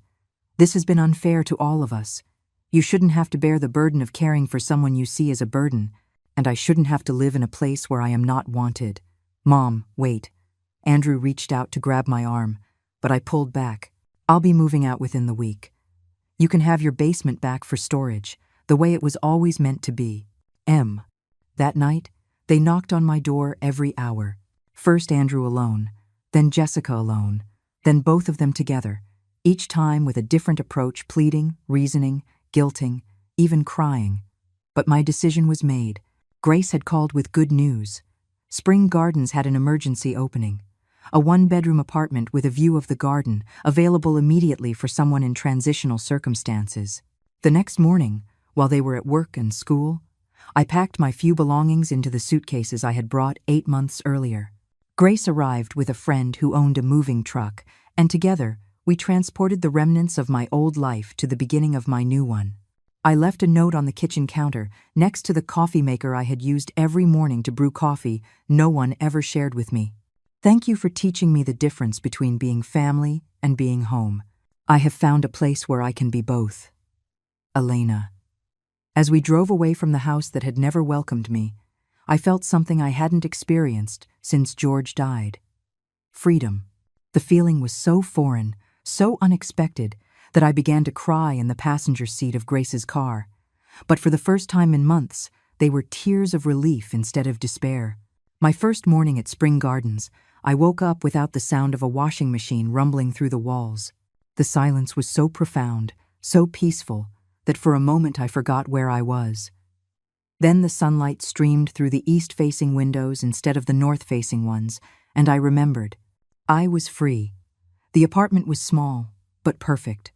"This has been unfair to all of us. You shouldn't have to bear the burden of caring for someone you see as a burden, and I shouldn't have to live in a place where I am not wanted. Mom, wait. Andrew reached out to grab my arm, but I pulled back. I'll be moving out within the week. You can have your basement back for storage, the way it was always meant to be. M. That night, they knocked on my door every hour. First Andrew alone, then Jessica alone, then both of them together, each time with a different approach, pleading, reasoning, guilting, even crying. But my decision was made. Grace had called with good news. Spring Gardens had an emergency opening. A one-bedroom apartment with a view of the garden, available immediately for someone in transitional circumstances. The next morning, while they were at work and school, I packed my few belongings into the suitcases I had brought 8 months earlier. Grace arrived with a friend who owned a moving truck, and together we transported the remnants of my old life to the beginning of my new one. I left a note on the kitchen counter next to the coffee maker I had used every morning to brew coffee no one ever shared with me. Thank you for teaching me the difference between being family and being home. I have found a place where I can be both. Elena. As we drove away from the house that had never welcomed me, I felt something I hadn't experienced since George died. Freedom. The feeling was so foreign, so unexpected, that I began to cry in the passenger seat of Grace's car. But for the first time in months, they were tears of relief instead of despair. My first morning at Spring Gardens, I woke up without the sound of a washing machine rumbling through the walls. The silence was so profound, so peaceful, that for a moment I forgot where I was. Then the sunlight streamed through the east-facing windows instead of the north-facing ones, and I remembered. I was free. The apartment was small, but perfect.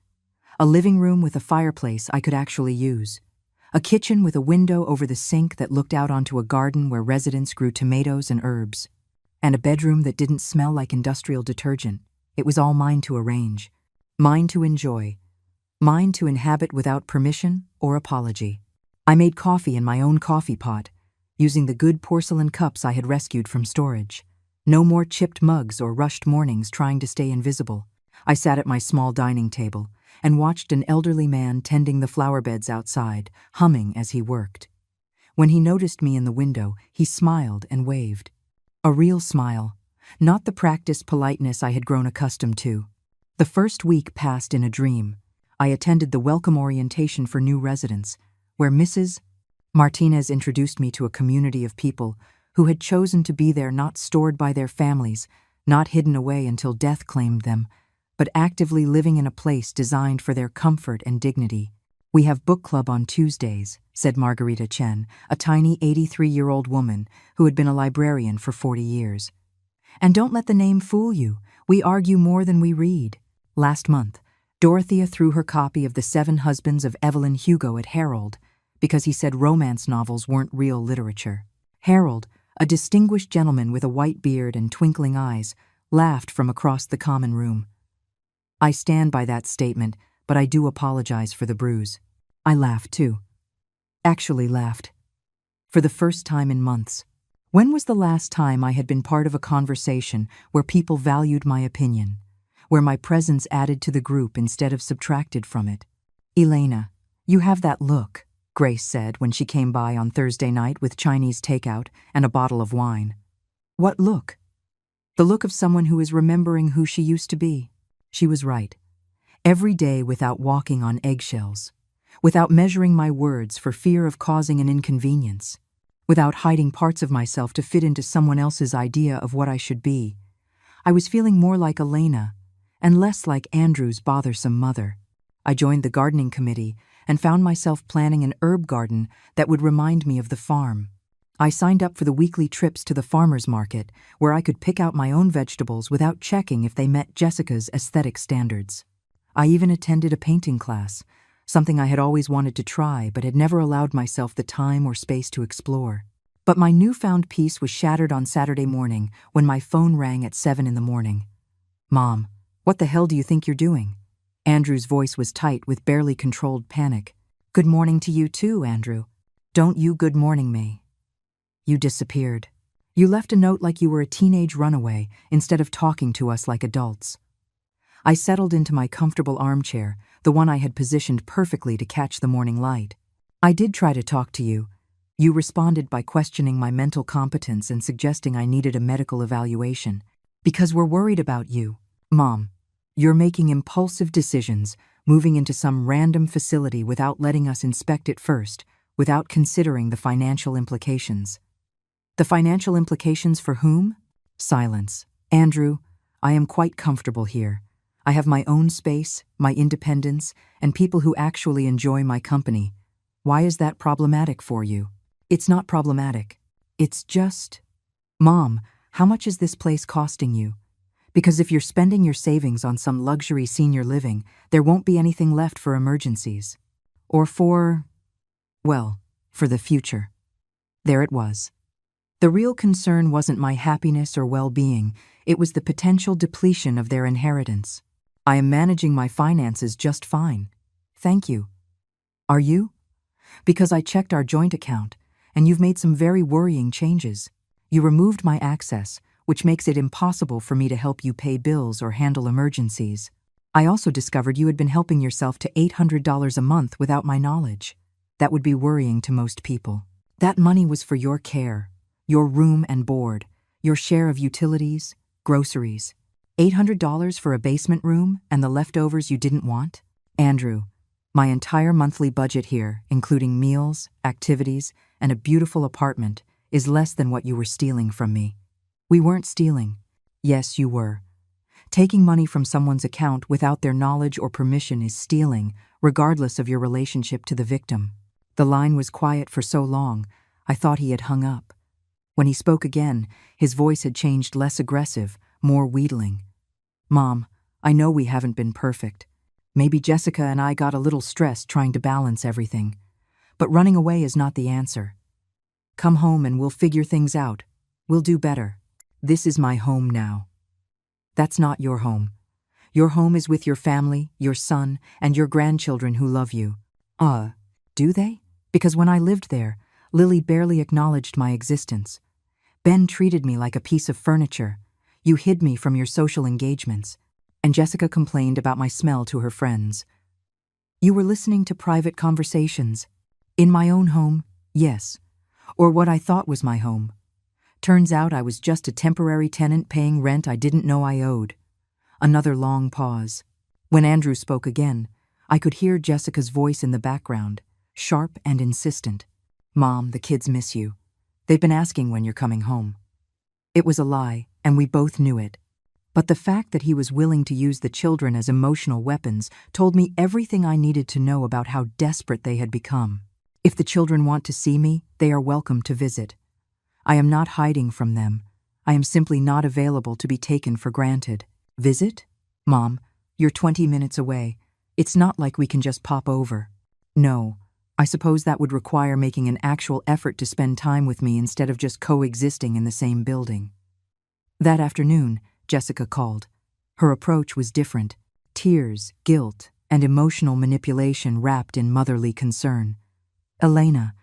A living room with a fireplace I could actually use. A kitchen with a window over the sink that looked out onto a garden where residents grew tomatoes and herbs. And a bedroom that didn't smell like industrial detergent. It was all mine to arrange, mine to enjoy, mine to inhabit without permission or apology. I made coffee in my own coffee pot, using the good porcelain cups I had rescued from storage. No more chipped mugs or rushed mornings trying to stay invisible. I sat at my small dining table and watched an elderly man tending the flower beds outside, humming as he worked. When he noticed me in the window, he smiled and waved. A real smile, not the practiced politeness I had grown accustomed to. The first week passed in a dream. I attended the welcome orientation for new residents, where Mrs. Martinez introduced me to a community of people who had chosen to be there, not stored by their families, not hidden away until death claimed them, but actively living in a place designed for their comfort and dignity. "We have book club on Tuesdays," said Margarita Chen, a tiny 83-year-old woman who had been a librarian for 40 years. "And don't let the name fool you. We argue more than we read." Last month, Dorothea threw her copy of The 7 Husbands of Evelyn Hugo at Harold because he said romance novels weren't real literature. Harold, a distinguished gentleman with a white beard and twinkling eyes, laughed from across the common room. I stand by that statement, but I do apologize for the bruise. I laughed too. Actually laughed. For the first time in months. When was the last time I had been part of a conversation where people valued my opinion, where my presence added to the group instead of subtracted from it? "Elena, you have that look," Grace said when she came by on Thursday night with Chinese takeout and a bottle of wine. "What look?" "The look of someone who is remembering who she used to be." She was right. Every day without walking on eggshells, without measuring my words for fear of causing an inconvenience, without hiding parts of myself to fit into someone else's idea of what I should be, I was feeling more like Elena and less like Andrew's bothersome mother. I joined the gardening committee and found myself planning an herb garden that would remind me of the farm. I signed up for the weekly trips to the farmer's market, where I could pick out my own vegetables without checking if they met Jessica's aesthetic standards. I even attended a painting class, something I had always wanted to try but had never allowed myself the time or space to explore. But my newfound peace was shattered on Saturday morning when my phone rang at 7 in the morning. "Mom, what the hell do you think you're doing?" Andrew's voice was tight with barely controlled panic. "Good morning to you too, Andrew. Don't you good morning me. You disappeared. You left a note like you were a teenage runaway instead of talking to us like adults." I settled into my comfortable armchair, the one I had positioned perfectly to catch the morning light. "I did try to talk to you. You responded by questioning my mental competence and suggesting I needed a medical evaluation. Because we're worried about you. Mom, you're making impulsive decisions, moving into some random facility without letting us inspect it first, without considering the financial implications. The financial implications for whom? Silence. Andrew, I am quite comfortable here. I have my own space, my independence, and people who actually enjoy my company. Why is that problematic for you? It's not problematic. It's just… Mom, how much is this place costing you? Because if you're spending your savings on some luxury senior living, there won't be anything left for emergencies. Or for… well, for the future. There it was. The real concern wasn't my happiness or well-being, it was the potential depletion of their inheritance. I am managing my finances just fine. Thank you. Are you? Because I checked our joint account, and you've made some very worrying changes. You removed my access, which makes it impossible for me to help you pay bills or handle emergencies. I also discovered you had been helping yourself to $800 a month without my knowledge. That would be worrying to most people. That money was for your care, your room and board, your share of utilities, groceries. $800 for a basement room and the leftovers you didn't want? Andrew, my entire monthly budget here, including meals, activities, and a beautiful apartment, is less than what you were stealing from me. We weren't stealing. Yes, you were. Taking money from someone's account without their knowledge or permission is stealing, regardless of your relationship to the victim. The line was quiet for so long, I thought he had hung up. When he spoke again, his voice had changed less aggressive, more wheedling. Mom, I know we haven't been perfect. Maybe Jessica and I got a little stressed trying to balance everything. But running away is not the answer. Come home and we'll figure things out. We'll do better. This is my home now. That's not your home. Your home is with your family, your son, and your grandchildren who love you. Do they? Because when I lived there, Lily barely acknowledged my existence. Ben treated me like a piece of furniture. You hid me from your social engagements. And Jessica complained about my smell to her friends. You were listening to private conversations. In my own home, yes. Or what I thought was my home. Turns out I was just a temporary tenant paying rent I didn't know I owed. Another long pause. When Andrew spoke again, I could hear Jessica's voice in the background, sharp and insistent. Mom, the kids miss you. They've been asking when you're coming home. It was a lie, and we both knew it. But the fact that he was willing to use the children as emotional weapons told me everything I needed to know about how desperate they had become. If the children want to see me, they are welcome to visit. I am not hiding from them. I am simply not available to be taken for granted. Visit? Mom, you're 20 minutes away. It's not like we can just pop over. No, I suppose that would require making an actual effort to spend time with me instead of just coexisting in the same building. That afternoon, Jessica called. Her approach was different. Tears, guilt, and emotional manipulation wrapped in motherly concern. Elena,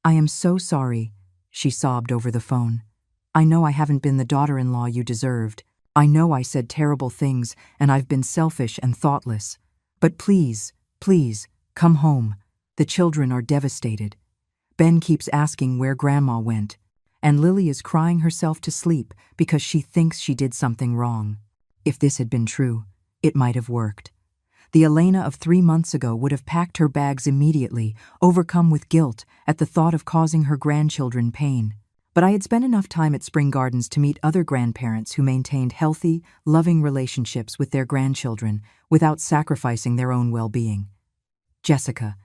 I am so sorry, she sobbed over the phone. I know I haven't been the daughter-in-law you deserved. I know I said terrible things and I've been selfish and thoughtless. But please, please, come home. The children are devastated. Ben keeps asking where Grandma went, and Lily is crying herself to sleep because she thinks she did something wrong. If this had been true, it might have worked. The Elena of 3 months ago would have packed her bags immediately, overcome with guilt at the thought of causing her grandchildren pain. But I had spent enough time at Spring Gardens to meet other grandparents who maintained healthy, loving relationships with their grandchildren without sacrificing their own well-being. Jessica,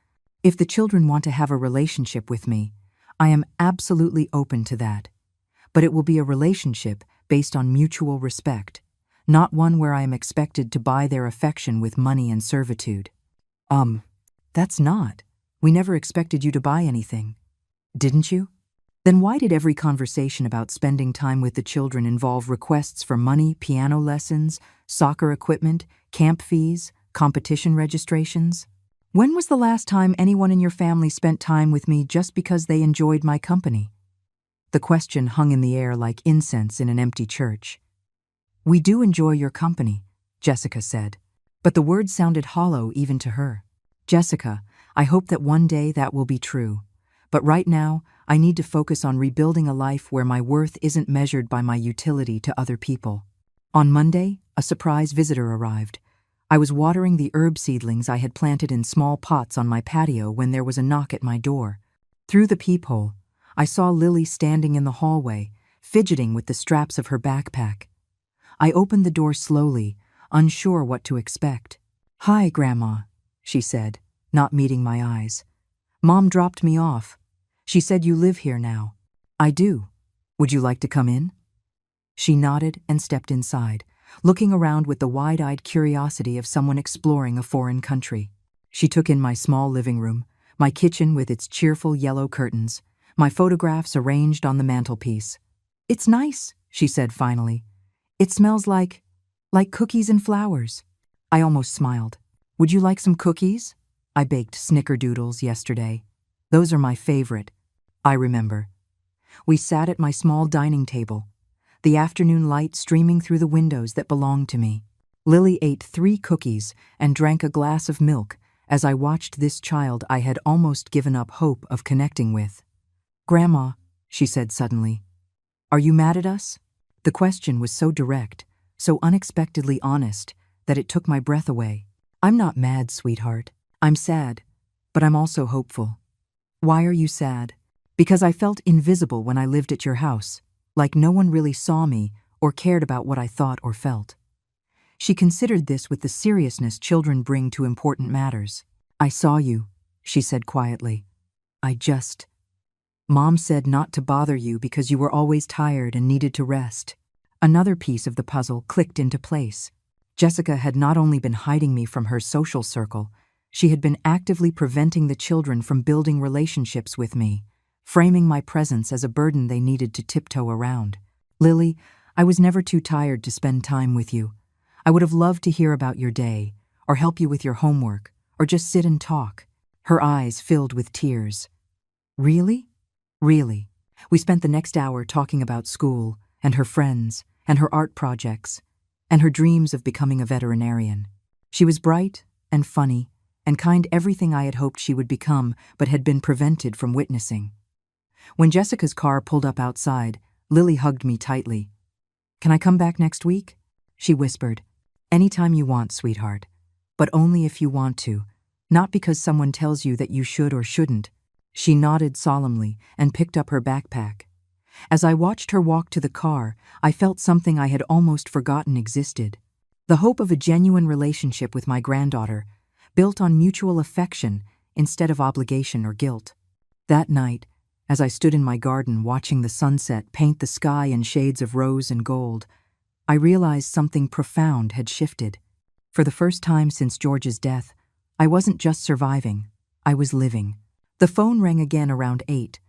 if the children want to have a relationship with me, I am absolutely open to that. But it will be a relationship based on mutual respect, not one where I am expected to buy their affection with money and servitude. That's not. We never expected you to buy anything. Didn't you? Then why did every conversation about spending time with the children involve requests for money, piano lessons, soccer equipment, camp fees, competition registrations? When was the last time anyone in your family spent time with me just because they enjoyed my company? The question hung in the air like incense in an empty church. We do enjoy your company, Jessica said, but the words sounded hollow even to her. Jessica, I hope that one day that will be true. But right now, I need to focus on rebuilding a life where my worth isn't measured by my utility to other people. On Monday, a surprise visitor arrived. I was watering the herb seedlings I had planted in small pots on my patio when there was a knock at my door. Through the peephole, I saw Lily standing in the hallway, fidgeting with the straps of her backpack. I opened the door slowly, unsure what to expect. "Hi, Grandma," she said, not meeting my eyes. "Mom dropped me off. She said you live here now." "I do. Would you like to come in?" She nodded and stepped inside, looking around with the wide-eyed curiosity of someone exploring a foreign country. She took in my small living room, my kitchen with its cheerful yellow curtains, my photographs arranged on the mantelpiece. "It's nice," she said finally. "It smells like cookies and flowers." I almost smiled. "Would you like some cookies? I baked snickerdoodles yesterday. Those are my favorite." I remember. We sat at my small dining table, the afternoon light streaming through the windows that belonged to me. Lily ate 3 cookies and drank a glass of milk as I watched this child I had almost given up hope of connecting with. "Grandma," she said suddenly, "are you mad at us?" The question was so direct, so unexpectedly honest, that it took my breath away. "I'm not mad, sweetheart. I'm sad, but I'm also hopeful." "Why are you sad?" "Because I felt invisible when I lived at your house, like no one really saw me or cared about what I thought or felt." She considered this with the seriousness children bring to important matters. "I saw you," she said quietly. Mom said not to bother you because you were always tired and needed to rest." Another piece of the puzzle clicked into place. Jessica had not only been hiding me from her social circle, she had been actively preventing the children from building relationships with me, framing my presence as a burden they needed to tiptoe around. "Lily, I was never too tired to spend time with you. I would have loved to hear about your day, or help you with your homework, or just sit and talk." Her eyes filled with tears. "Really? Really." We spent the next hour talking about school, and her friends, and her art projects, and her dreams of becoming a veterinarian. She was bright and funny and kind, everything I had hoped she would become but had been prevented from witnessing. When Jessica's car pulled up outside, Lily hugged me tightly. "Can I come back next week?" she whispered. "Anytime you want, sweetheart. But only if you want to, not because someone tells you that you should or shouldn't." She nodded solemnly and picked up her backpack. As I watched her walk to the car, I felt something I had almost forgotten existed. The hope of a genuine relationship with my granddaughter, built on mutual affection instead of obligation or guilt. That night, as I stood in my garden watching the sunset paint the sky in shades of rose and gold, I realized something profound had shifted. For the first time since George's death, I wasn't just surviving, I was living. The phone rang again around 8.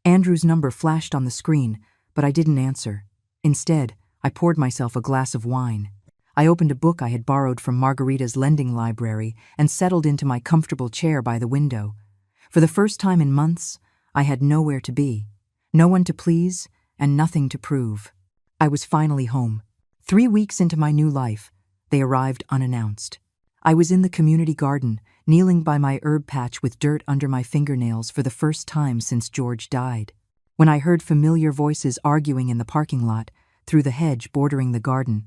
Andrew's number flashed on the screen, but I didn't answer. Instead, I poured myself a glass of wine. I opened a book I had borrowed from Margarita's lending library and settled into my comfortable chair by the window. For the first time in months, I had nowhere to be, no one to please, and nothing to prove. I was finally home. 3 weeks into my new life, they arrived unannounced. I was in the community garden, kneeling by my herb patch with dirt under my fingernails for the first time since George died. When I heard familiar voices arguing in the parking lot, through the hedge bordering the garden,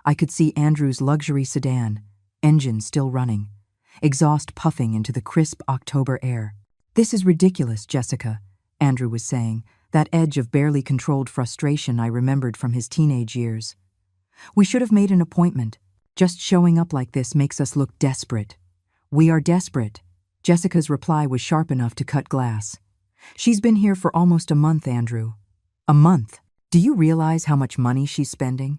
I could see Andrew's luxury sedan, engine still running, exhaust puffing into the crisp October air. "This is ridiculous, Jessica," Andrew was saying, that edge of barely controlled frustration I remembered from his teenage years. "We should have made an appointment. Just showing up like this makes us look desperate." "We are desperate." Jessica's reply was sharp enough to cut glass. "She's been here for almost a month, Andrew." "A month? Do you realize how much money she's spending?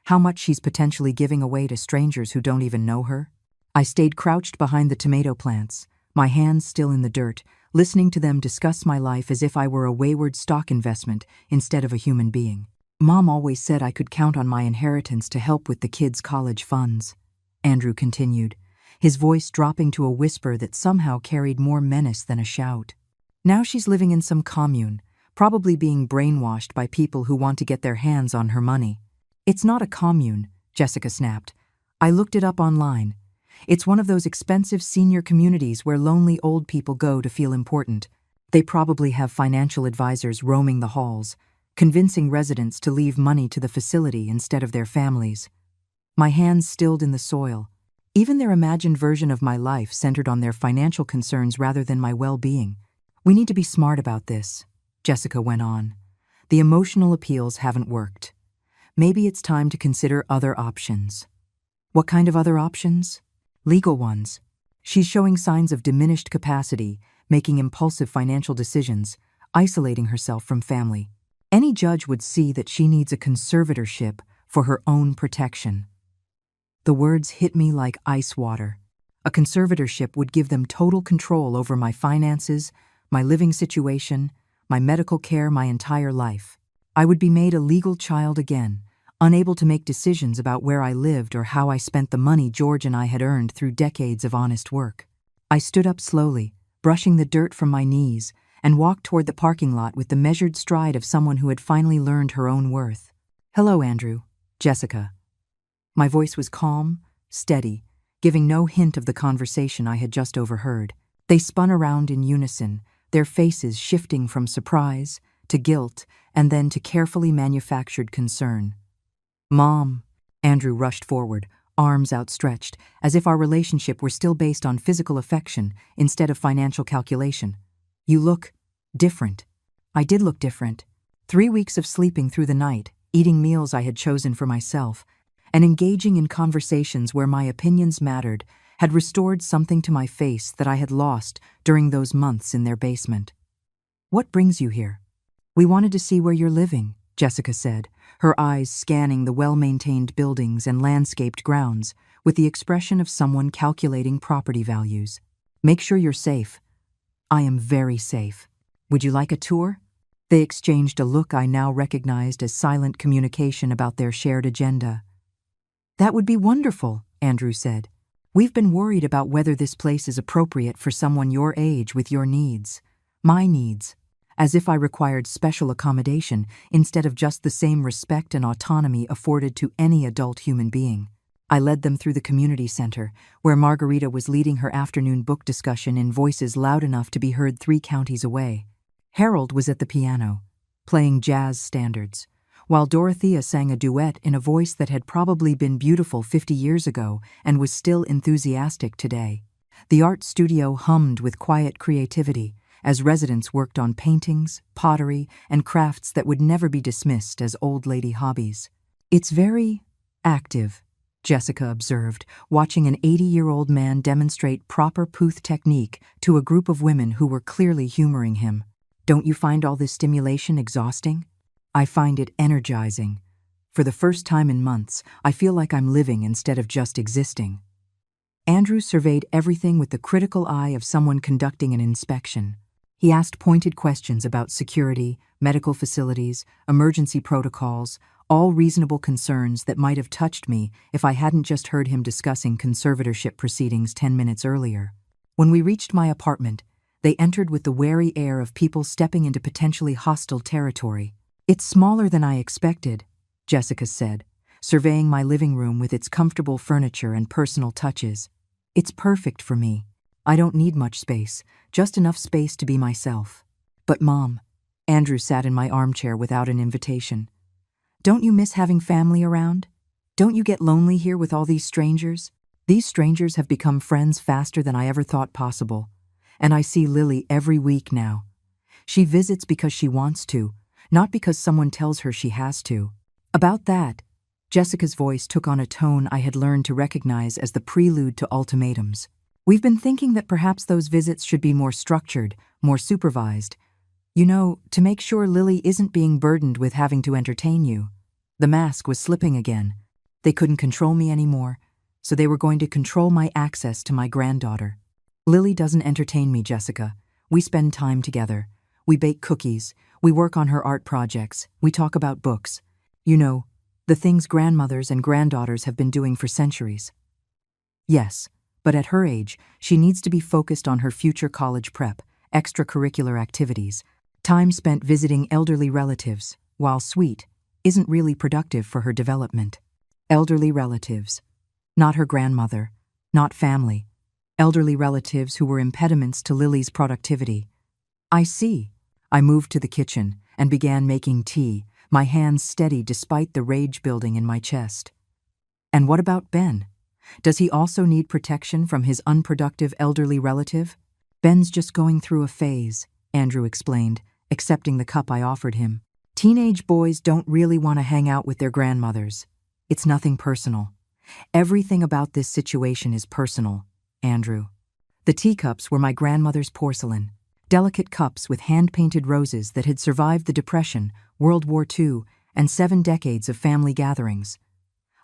How much she's potentially giving away to strangers who don't even know her?" I stayed crouched behind the tomato plants, my hands still in the dirt, listening to them discuss my life as if I were a wayward stock investment instead of a human being. "Mom always said I could count on my inheritance to help with the kids' college funds," Andrew continued, his voice dropping to a whisper that somehow carried more menace than a shout. "Now she's living in some commune, probably being brainwashed by people who want to get their hands on her money." "It's not a commune," Jessica snapped. "I looked it up online. It's one of those expensive senior communities where lonely old people go to feel important." They probably have financial advisors roaming the halls, convincing residents to leave money to the facility instead of their families. My hands stilled in the soil. Even their imagined version of my life centered on their financial concerns rather than my well-being. We need to be smart about this, Jessica went on. The emotional appeals haven't worked. Maybe it's time to consider other options. What kind of other options? Legal ones. She's showing signs of diminished capacity, making impulsive financial decisions, isolating herself from family. Any judge would see that she needs a conservatorship for her own protection. The words hit me like ice water. A conservatorship would give them total control over my finances, my living situation, my medical care, my entire life. I would be made a legal child again, unable to make decisions about where I lived or how I spent the money George and I had earned through decades of honest work. I stood up slowly, brushing the dirt from my knees, and walked toward the parking lot with the measured stride of someone who had finally learned her own worth. "Hello, Andrew." Jessica. My voice was calm, steady, giving no hint of the conversation I had just overheard. They spun around in unison, their faces shifting from surprise to guilt and then to carefully manufactured concern. "Mom," Andrew rushed forward, arms outstretched, as if our relationship were still based on physical affection instead of financial calculation. "You look different." I did look different. 3 weeks of sleeping through the night, eating meals I had chosen for myself, and engaging in conversations where my opinions mattered had restored something to my face that I had lost during those months in their basement. "What brings you here?" "We wanted to see where you're living," Jessica said, her eyes scanning the well-maintained buildings and landscaped grounds with the expression of someone calculating property values. "Make sure you're safe." "I am very safe. Would you like a tour?" They exchanged a look I now recognized as silent communication about their shared agenda. "That would be wonderful," Andrew said. "We've been worried about whether this place is appropriate for someone your age with your needs." My needs. As if I required special accommodation instead of just the same respect and autonomy afforded to any adult human being. I led them through the community center, where Margarita was leading her afternoon book discussion in voices loud enough to be heard 3 counties away. Harold was at the piano, playing jazz standards, while Dorothea sang a duet in a voice that had probably been beautiful 50 years ago and was still enthusiastic today. The art studio hummed with quiet creativity, as residents worked on paintings, pottery, and crafts that would never be dismissed as old lady hobbies. "It's very active," Jessica observed, watching an 80-year-old man demonstrate proper Puth technique to a group of women who were clearly humoring him. "Don't you find all this stimulation exhausting?" "I find it energizing. For the first time in months, I feel like I'm living instead of just existing." Andrew surveyed everything with the critical eye of someone conducting an inspection. He asked pointed questions about security, medical facilities, emergency protocols, all reasonable concerns that might have touched me if I hadn't just heard him discussing conservatorship proceedings 10 minutes earlier. When we reached my apartment, they entered with the wary air of people stepping into potentially hostile territory. "It's smaller than I expected," Jessica said, surveying my living room with its comfortable furniture and personal touches. "It's perfect for me. I don't need much space, just enough space to be myself." "But Mom," Andrew sat in my armchair without an invitation. "Don't you miss having family around? Don't you get lonely here with all these strangers?" "These strangers have become friends faster than I ever thought possible. And I see Lily every week now. She visits because she wants to, not because someone tells her she has to." "About that," Jessica's voice took on a tone I had learned to recognize as the prelude to ultimatums. "We've been thinking that perhaps those visits should be more structured, more supervised. You know, to make sure Lily isn't being burdened with having to entertain you." The mask was slipping again. They couldn't control me anymore, so they were going to control my access to my granddaughter. "Lily doesn't entertain me, Jessica. We spend time together. We bake cookies. We work on her art projects. We talk about books. You know, the things grandmothers and granddaughters have been doing for centuries." "Yes, but at her age, she needs to be focused on her future college prep, extracurricular activities. Time spent visiting elderly relatives, while sweet, isn't really productive for her development." Elderly relatives. Not her grandmother, not family. Elderly relatives who were impediments to Lily's productivity. I see. I moved to the kitchen and began making tea, my hands steady despite the rage building in my chest. And what about Ben? Does he also need protection from his unproductive elderly relative? Ben's just going through a phase, Andrew explained, accepting the cup I offered him. Teenage boys don't really want to hang out with their grandmothers. It's nothing personal. Everything about this situation is personal, Andrew. The teacups were my grandmother's porcelain, delicate cups with hand-painted roses that had survived the Depression, World War II, and 7 decades of family gatherings.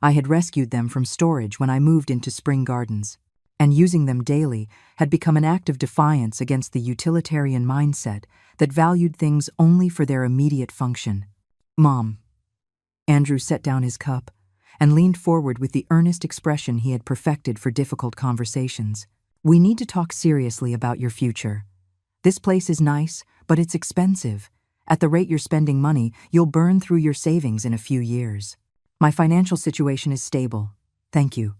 I had rescued them from storage when I moved into Spring Gardens, and using them daily had become an act of defiance against the utilitarian mindset that valued things only for their immediate function. Mom. Andrew set down his cup and leaned forward with the earnest expression he had perfected for difficult conversations. We need to talk seriously about your future. This place is nice, but it's expensive. At the rate you're spending money, you'll burn through your savings in a few years. My financial situation is stable. Thank you.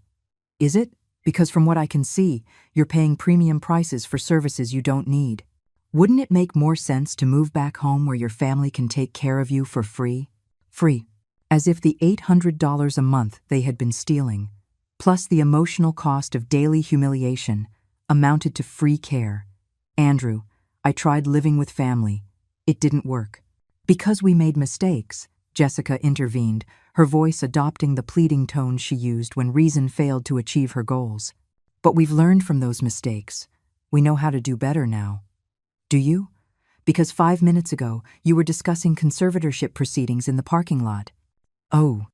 Is it? Because from what I can see, you're paying premium prices for services you don't need. Wouldn't it make more sense to move back home where your family can take care of you for free? Free. As if the $800 a month they had been stealing, plus the emotional cost of daily humiliation, amounted to free care. Andrew, I tried living with family. It didn't work. Because we made mistakes, Jessica intervened, her voice adopting the pleading tone she used when reason failed to achieve her goals. But we've learned from those mistakes. We know how to do better now. Do you? Because 5 minutes ago, you were discussing conservatorship proceedings in the parking lot. Oh.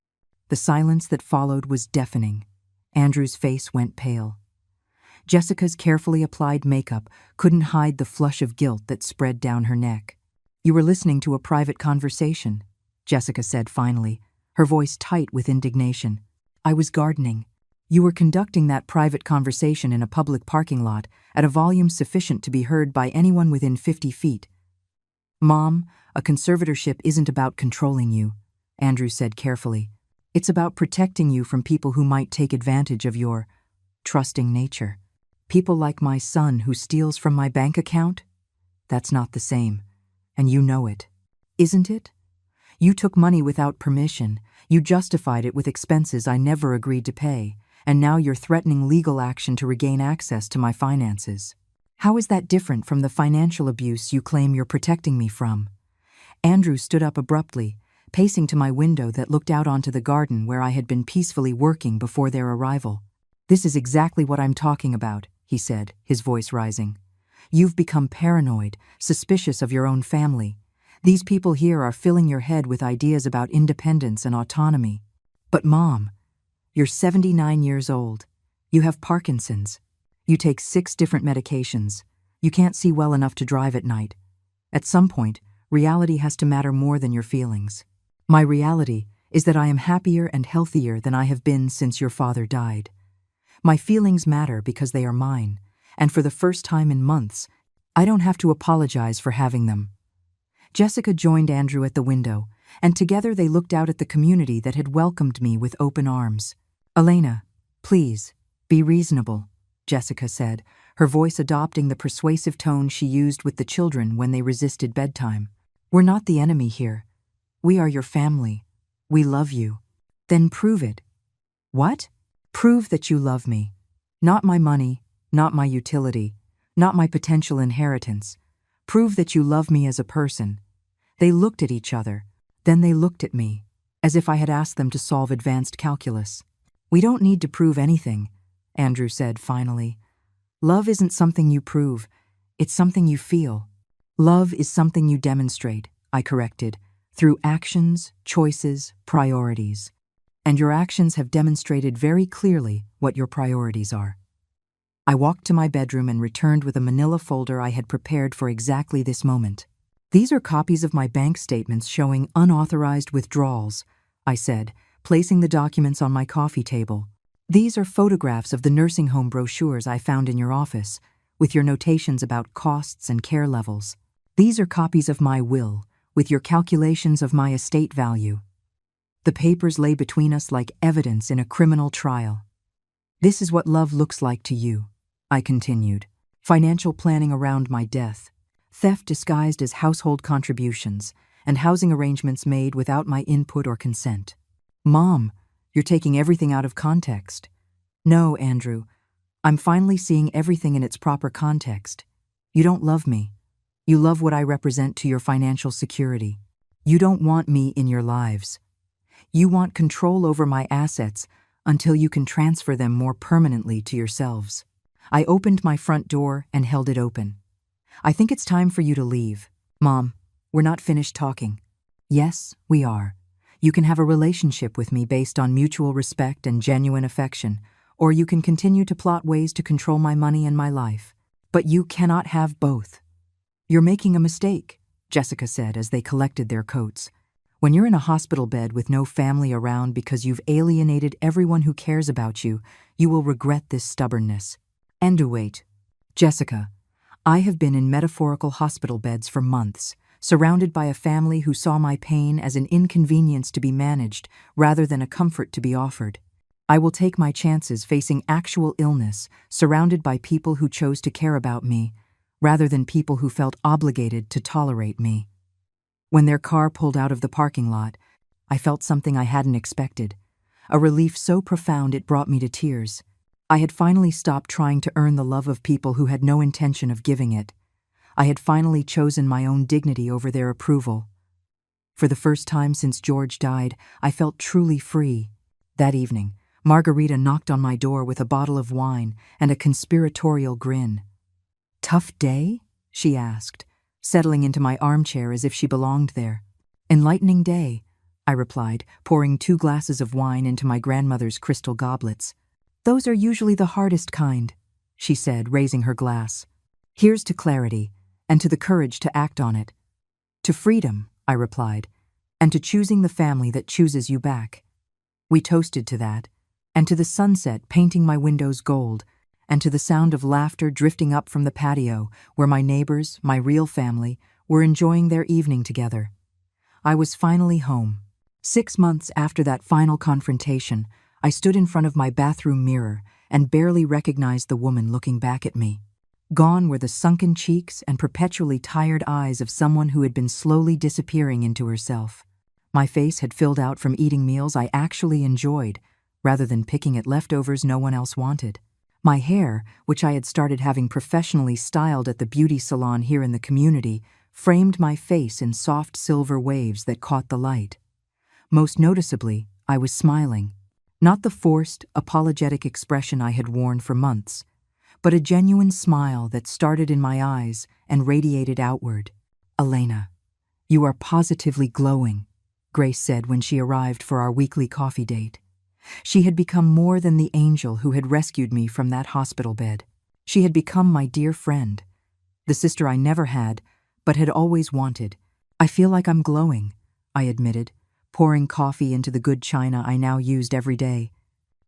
The silence that followed was deafening. Andrew's face went pale. Jessica's carefully applied makeup couldn't hide the flush of guilt that spread down her neck. You were listening to a private conversation, Jessica said finally, her voice tight with indignation. I was gardening. You were conducting that private conversation in a public parking lot at a volume sufficient to be heard by anyone within 50 feet. Mom, a conservatorship isn't about controlling you, Andrew said carefully. It's about protecting you from people who might take advantage of your trusting nature. People like my son who steals from my bank account? That's not the same, and you know it. Isn't it? You took money without permission, you justified it with expenses I never agreed to pay, and now you're threatening legal action to regain access to my finances. How is that different from the financial abuse you claim you're protecting me from? Andrew stood up abruptly, pacing to my window that looked out onto the garden where I had been peacefully working before their arrival. This is exactly what I'm talking about, he said, his voice rising. You've become paranoid, suspicious of your own family. These people here are filling your head with ideas about independence and autonomy. But Mom, you're 79 years old. You have Parkinson's. You take 6 different medications. You can't see well enough to drive at night. At some point, reality has to matter more than your feelings. My reality is that I am happier and healthier than I have been since your father died. My feelings matter because they are mine, and for the first time in months, I don't have to apologize for having them. Jessica joined Andrew at the window, and together they looked out at the community that had welcomed me with open arms. Elena, please, be reasonable, Jessica said, her voice adopting the persuasive tone she used with the children when they resisted bedtime. We're not the enemy here. We are your family. We love you. Then prove it. What? Prove that you love me. Not my money, not my utility, not my potential inheritance. Prove that you love me as a person. They looked at each other, then they looked at me, as if I had asked them to solve advanced calculus. We don't need to prove anything, Andrew said finally. Love isn't something you prove, it's something you feel. Love is something you demonstrate, I corrected, through actions, choices, priorities. And your actions have demonstrated very clearly what your priorities are. I walked to my bedroom and returned with a manila folder I had prepared for exactly this moment. These are copies of my bank statements showing unauthorized withdrawals, I said, placing the documents on my coffee table. These are photographs of the nursing home brochures I found in your office, with your notations about costs and care levels. These are copies of my will, with your calculations of my estate value. The papers lay between us like evidence in a criminal trial. This is what love looks like to you, I continued. Financial planning around my death. theft disguised as household contributions, and housing arrangements made without my input or consent. Mom, you're taking everything out of context. No, Andrew, I'm finally seeing everything in its proper context. You don't love me. You love what I represent to your financial security. You don't want me in your lives. You want control over my assets until you can transfer them more permanently to yourselves. I opened my front door and held it open. I think it's time for you to leave. Mom, we're not finished talking. Yes, we are. You can have a relationship with me based on mutual respect and genuine affection, or you can continue to plot ways to control my money and my life. But you cannot have both. You're making a mistake, Jessica said as they collected their coats. When you're in a hospital bed with no family around because you've alienated everyone who cares about you, you will regret this stubbornness. And wait, Jessica, I have been in metaphorical hospital beds for months, surrounded by a family who saw my pain as an inconvenience to be managed rather than a comfort to be offered. I will take my chances facing actual illness, surrounded by people who chose to care about me, rather than people who felt obligated to tolerate me. When their car pulled out of the parking lot, I felt something I hadn't expected, a relief so profound it brought me to tears. I had finally stopped trying to earn the love of people who had no intention of giving it. I had finally chosen my own dignity over their approval. For the first time since George died, I felt truly free. That evening, Margarita knocked on my door with a bottle of wine and a conspiratorial grin. "Tough day?" she asked, settling into my armchair as if she belonged there. "Enlightening day," I replied, pouring 2 glasses of wine into my grandmother's crystal goblets. "Those are usually the hardest kind," she said, raising her glass. "Here's to clarity, and to the courage to act on it." "To freedom," I replied, "and to choosing the family that chooses you back." We toasted to that, and to the sunset painting my windows gold, and to the sound of laughter drifting up from the patio where my neighbors, my real family, were enjoying their evening together. I was finally home. 6 months after that final confrontation, I stood in front of my bathroom mirror and barely recognized the woman looking back at me. Gone were the sunken cheeks and perpetually tired eyes of someone who had been slowly disappearing into herself. My face had filled out from eating meals I actually enjoyed, rather than picking at leftovers no one else wanted. My hair, which I had started having professionally styled at the beauty salon here in the community, framed my face in soft silver waves that caught the light. Most noticeably, I was smiling. Not the forced, apologetic expression I had worn for months, but a genuine smile that started in my eyes and radiated outward. "Elena, you are positively glowing," Grace said when she arrived for our weekly coffee date. She had become more than the angel who had rescued me from that hospital bed. She had become my dear friend, the sister I never had, but had always wanted. "I feel like I'm glowing," I admitted, pouring coffee into the good china I now used every day.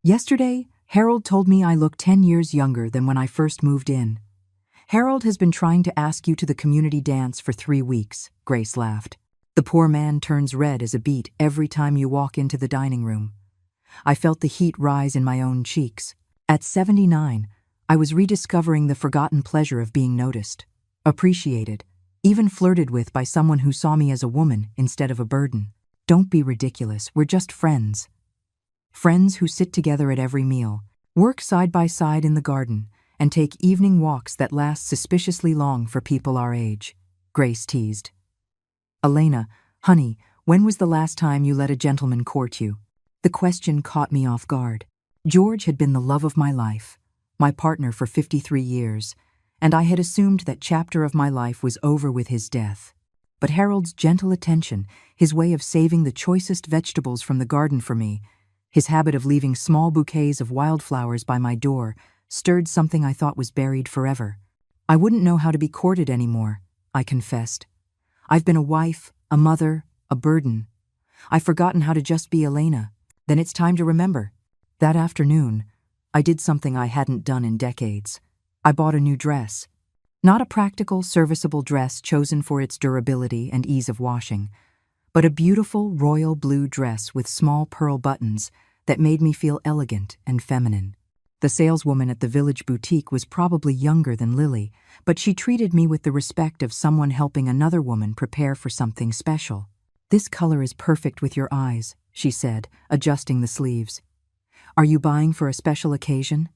"Yesterday, Harold told me I look 10 years younger than when I first moved in." "Harold has been trying to ask you to the community dance for 3 weeks," Grace laughed. "The poor man turns red as a beet every time you walk into the dining room." I felt the heat rise in my own cheeks. At 79, I was rediscovering the forgotten pleasure of being noticed, appreciated, even flirted with by someone who saw me as a woman instead of a burden. "Don't be ridiculous, we're just friends." Friends who sit together at every meal, work side by side in the garden, and take evening walks that last suspiciously long for people our age, Grace teased. "Elena, honey, when was the last time you let a gentleman court you?" The question caught me off guard. George had been the love of my life, my partner for 53 years, and I had assumed that chapter of my life was over with his death. But Harold's gentle attention, his way of saving the choicest vegetables from the garden for me, his habit of leaving small bouquets of wildflowers by my door, stirred something I thought was buried forever. "I wouldn't know how to be courted anymore," I confessed. "I've been a wife, a mother, a burden. I've forgotten how to just be Elena." "Then it's time to remember." That afternoon, I did something I hadn't done in decades. I bought a new dress. Not a practical, serviceable dress chosen for its durability and ease of washing, but a beautiful royal blue dress with small pearl buttons that made me feel elegant and feminine. The saleswoman at the village boutique was probably younger than Lily, but she treated me with the respect of someone helping another woman prepare for something special. "This color is perfect with your eyes," she said, adjusting the sleeves. "Are you buying for a special occasion?"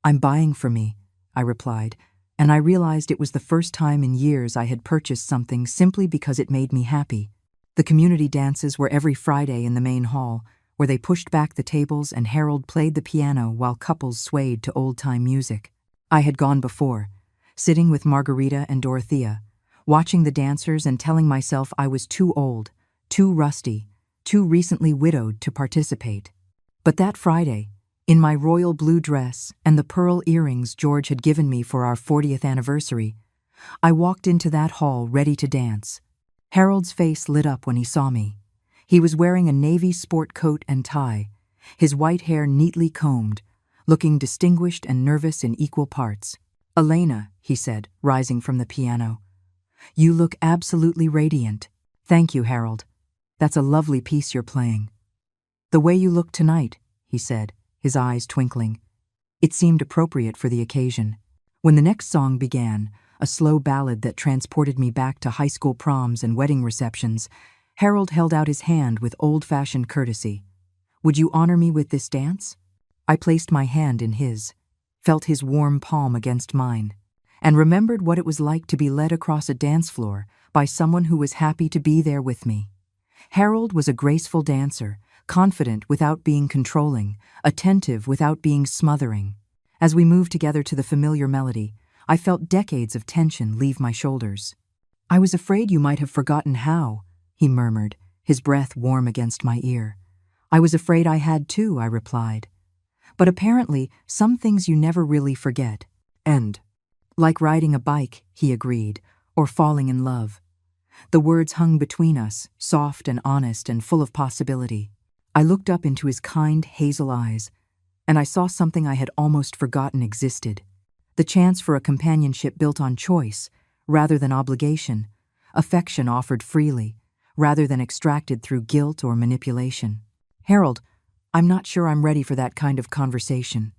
"I'm buying for me," I replied, and I realized it was the first time in years I had purchased something simply because it made me happy. The community dances were every Friday in the main hall, where they pushed back the tables and Harold played the piano while couples swayed to old-time music. I had gone before, sitting with Margarita and Dorothea, watching the dancers and telling myself I was too old, too rusty, too recently widowed to participate. But that Friday, in my royal blue dress and the pearl earrings George had given me for our 40th anniversary, I walked into that hall ready to dance. Harold's face lit up when he saw me. He was wearing a navy sport coat and tie, his white hair neatly combed, looking distinguished and nervous in equal parts. "Elena," he said, rising from the piano, "you look absolutely radiant." "Thank you, Harold. That's a lovely piece you're playing." "The way you look tonight," he said, his eyes twinkling. It seemed appropriate for the occasion. When the next song began, a slow ballad that transported me back to high school proms and wedding receptions, Harold held out his hand with old-fashioned courtesy. "Would you honor me with this dance?" I placed my hand in his, felt his warm palm against mine, and remembered what it was like to be led across a dance floor by someone who was happy to be there with me. Harold was a graceful dancer, confident without being controlling, attentive without being smothering. As we moved together to the familiar melody, I felt decades of tension leave my shoulders. "I was afraid you might have forgotten how," he murmured, his breath warm against my ear. "I was afraid I had too," I replied. "But apparently, some things you never really forget." "And like riding a bike," he agreed, "or falling in love." The words hung between us, soft and honest and full of possibility. I looked up into his kind hazel eyes, and I saw something I had almost forgotten existed. The chance for a companionship built on choice, rather than obligation, affection offered freely, rather than extracted through guilt or manipulation. "Harold, I'm not sure I'm ready for that kind of conversation."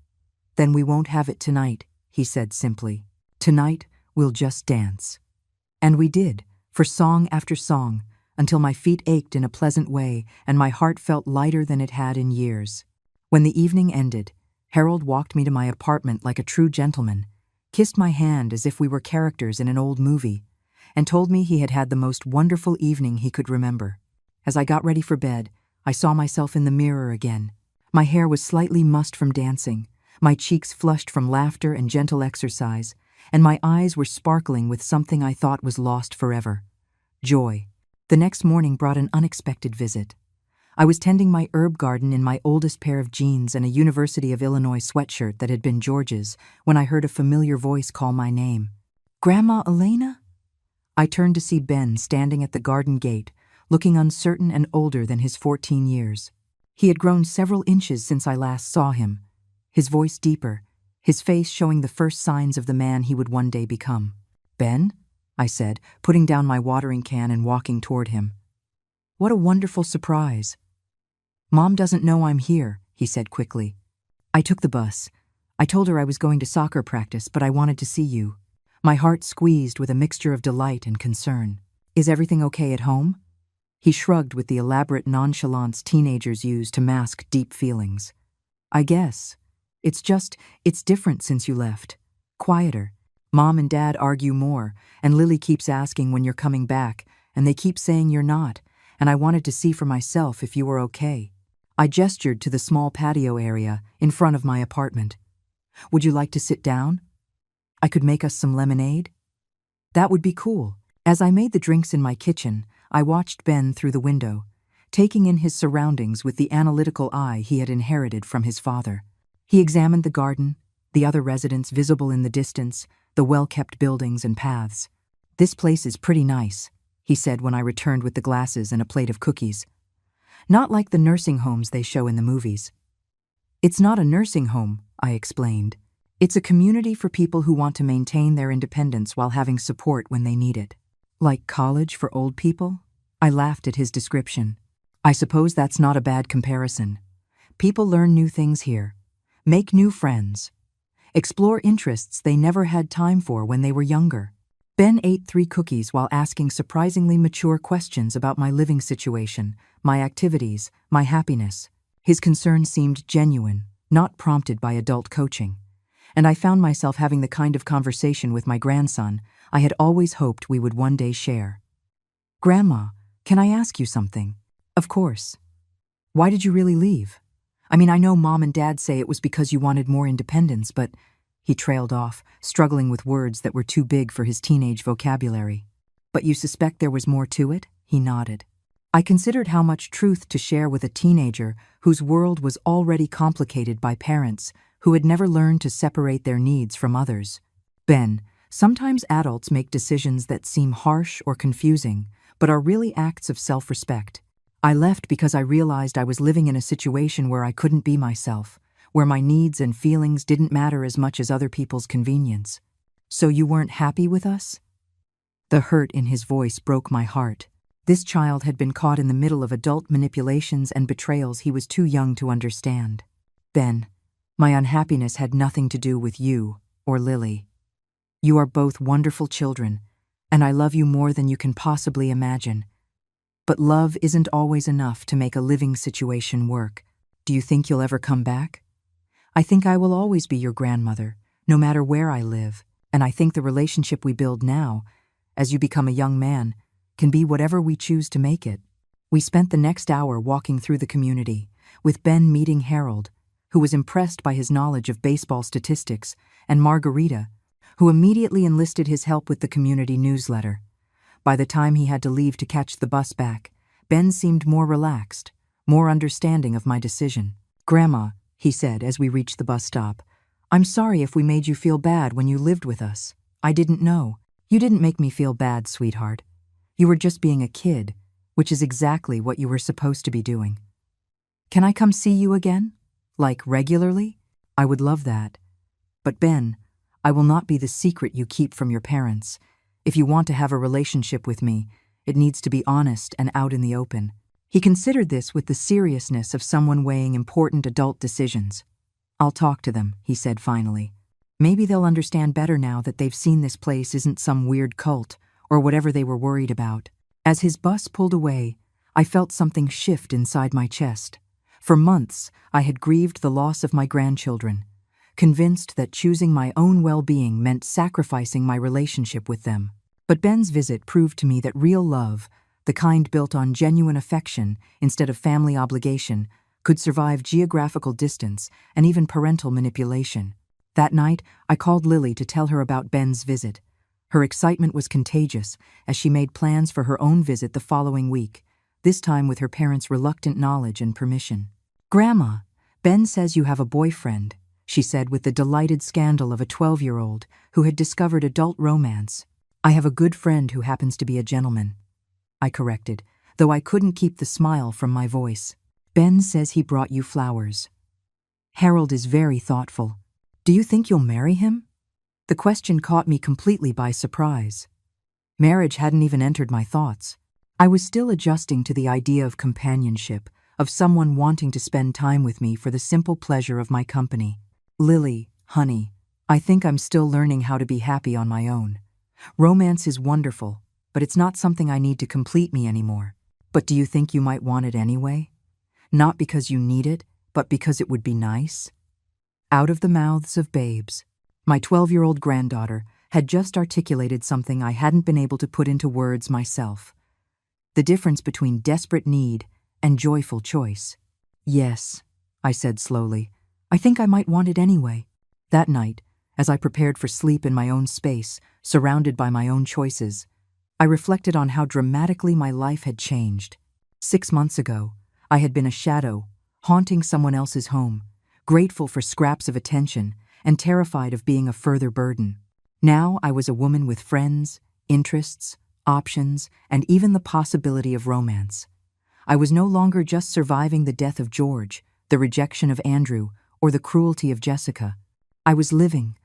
"Then we won't have it tonight," he said simply. "Tonight, we'll just dance." And we did, for song after song, until my feet ached in a pleasant way and my heart felt lighter than it had in years. When the evening ended, Harold walked me to my apartment like a true gentleman, kissed my hand as if we were characters in an old movie, and told me he had had the most wonderful evening he could remember. As I got ready for bed, I saw myself in the mirror again. My hair was slightly mussed from dancing, my cheeks flushed from laughter and gentle exercise, and my eyes were sparkling with something I thought was lost forever: joy. The next morning brought an unexpected visit. I was tending my herb garden in my oldest pair of jeans and a University of Illinois sweatshirt that had been George's when I heard a familiar voice call my name. "Grandma Elena?" I turned to see Ben standing at the garden gate, looking uncertain and older than his 14 years. He had grown several inches since I last saw him, his voice deeper, his face showing the first signs of the man he would one day become. "Ben?" I said, putting down my watering can and walking toward him. "What a wonderful surprise." "Mom doesn't know I'm here," he said quickly. "I took the bus. I told her I was going to soccer practice, but I wanted to see you." My heart squeezed with a mixture of delight and concern. "Is everything okay at home?" He shrugged with the elaborate nonchalance teenagers use to mask deep feelings. "I guess. It's different since you left. Quieter. Mom and Dad argue more, and Lily keeps asking when you're coming back, and they keep saying you're not, and I wanted to see for myself if you were okay." I gestured to the small patio area in front of my apartment. "Would you like to sit down? I could make us some lemonade." "That would be cool." As I made the drinks in my kitchen, I watched Ben through the window, taking in his surroundings with the analytical eye he had inherited from his father. He examined the garden, the other residents visible in the distance, the well-kept buildings and paths. "This place is pretty nice," he said when I returned with the glasses and a plate of cookies. "Not like the nursing homes they show in the movies." "It's not a nursing home," I explained. "It's a community for people who want to maintain their independence while having support when they need it." "Like college for old people?" I laughed at his description. "I suppose that's not a bad comparison. People learn new things here, make new friends, explore interests they never had time for when they were younger. Ben ate 3 cookies while asking surprisingly mature questions about my living situation, my activities, my happiness. His concern seemed genuine, not prompted by adult coaching. And I found myself having the kind of conversation with my grandson I had always hoped we would one day share. "Grandma, can I ask you something?" "Of course." "Why did you really leave? I mean, I know Mom and Dad say it was because you wanted more independence, but—" He trailed off, struggling with words that were too big for his teenage vocabulary. "But you suspect there was more to it?" He nodded. I considered how much truth to share with a teenager whose world was already complicated by parents who had never learned to separate their needs from others. "Ben, sometimes adults make decisions that seem harsh or confusing, but are really acts of self-respect. I left because I realized I was living in a situation where I couldn't be myself, where my needs and feelings didn't matter as much as other people's convenience." "So you weren't happy with us?" The hurt in his voice broke my heart. This child had been caught in the middle of adult manipulations and betrayals he was too young to understand. "Ben, my unhappiness had nothing to do with you or Lily. You are both wonderful children, and I love you more than you can possibly imagine. But love isn't always enough to make a living situation work. Do you think you'll ever come back?" "I think I will always be your grandmother, no matter where I live, and I think the relationship we build now, as you become a young man, can be whatever we choose to make it." We spent the next hour walking through the community, with Ben meeting Harold, who was impressed by his knowledge of baseball statistics, and Margarita, who immediately enlisted his help with the community newsletter. By the time he had to leave to catch the bus back, Ben seemed more relaxed, more understanding of my decision. "Grandma," he said as we reached the bus stop, "I'm sorry if we made you feel bad when you lived with us. I didn't know." "You didn't make me feel bad, sweetheart. You were just being a kid, which is exactly what you were supposed to be doing." "Can I come see you again? Like, regularly?" "I would love that. But Ben, I will not be the secret you keep from your parents. If you want to have a relationship with me, it needs to be honest and out in the open." He considered this with the seriousness of someone weighing important adult decisions. "I'll talk to them," he said finally. "Maybe they'll understand better now that they've seen this place isn't some weird cult or whatever they were worried about." As his bus pulled away, I felt something shift inside my chest. For months, I had grieved the loss of my grandchildren, convinced that choosing my own well-being meant sacrificing my relationship with them. But Ben's visit proved to me that real love, the kind built on genuine affection instead of family obligation, could survive geographical distance and even parental manipulation. That night, I called Lily to tell her about Ben's visit. Her excitement was contagious as she made plans for her own visit the following week, this time with her parents' reluctant knowledge and permission. "Grandma, Ben says you have a boyfriend," she said with the delighted scandal of a 12-year-old who had discovered adult romance. "I have a good friend who happens to be a gentleman," I corrected, though I couldn't keep the smile from my voice. "Ben says he brought you flowers." "Harold is very thoughtful. Do you think you'll marry him?" The question caught me completely by surprise. Marriage hadn't even entered my thoughts. I was still adjusting to the idea of companionship, of someone wanting to spend time with me for the simple pleasure of my company. "Lily, honey, I think I'm still learning how to be happy on my own. Romance is wonderful, but it's not something I need to complete me anymore. But do you think you might want it anyway? Not because you need it, but because it would be nice?" Out of the mouths of babes, my 12-year-old granddaughter had just articulated something I hadn't been able to put into words myself. The difference between desperate need and joyful choice. "Yes," I said slowly, "I think I might want it anyway." That night, as I prepared for sleep in my own space, surrounded by my own choices, I reflected on how dramatically my life had changed. 6 months ago, I had been a shadow, haunting someone else's home, grateful for scraps of attention, and terrified of being a further burden. Now I was a woman with friends, interests, options, and even the possibility of romance. I was no longer just surviving the death of George, the rejection of Andrew, or the cruelty of Jessica. I was living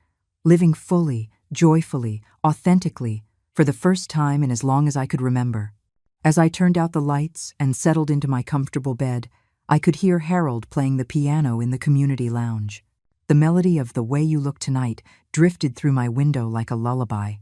fully, joyfully, authentically, for the first time in as long as I could remember. As I turned out the lights and settled into my comfortable bed, I could hear Harold playing the piano in the community lounge. The melody of "The Way You Look Tonight" drifted through my window like a lullaby.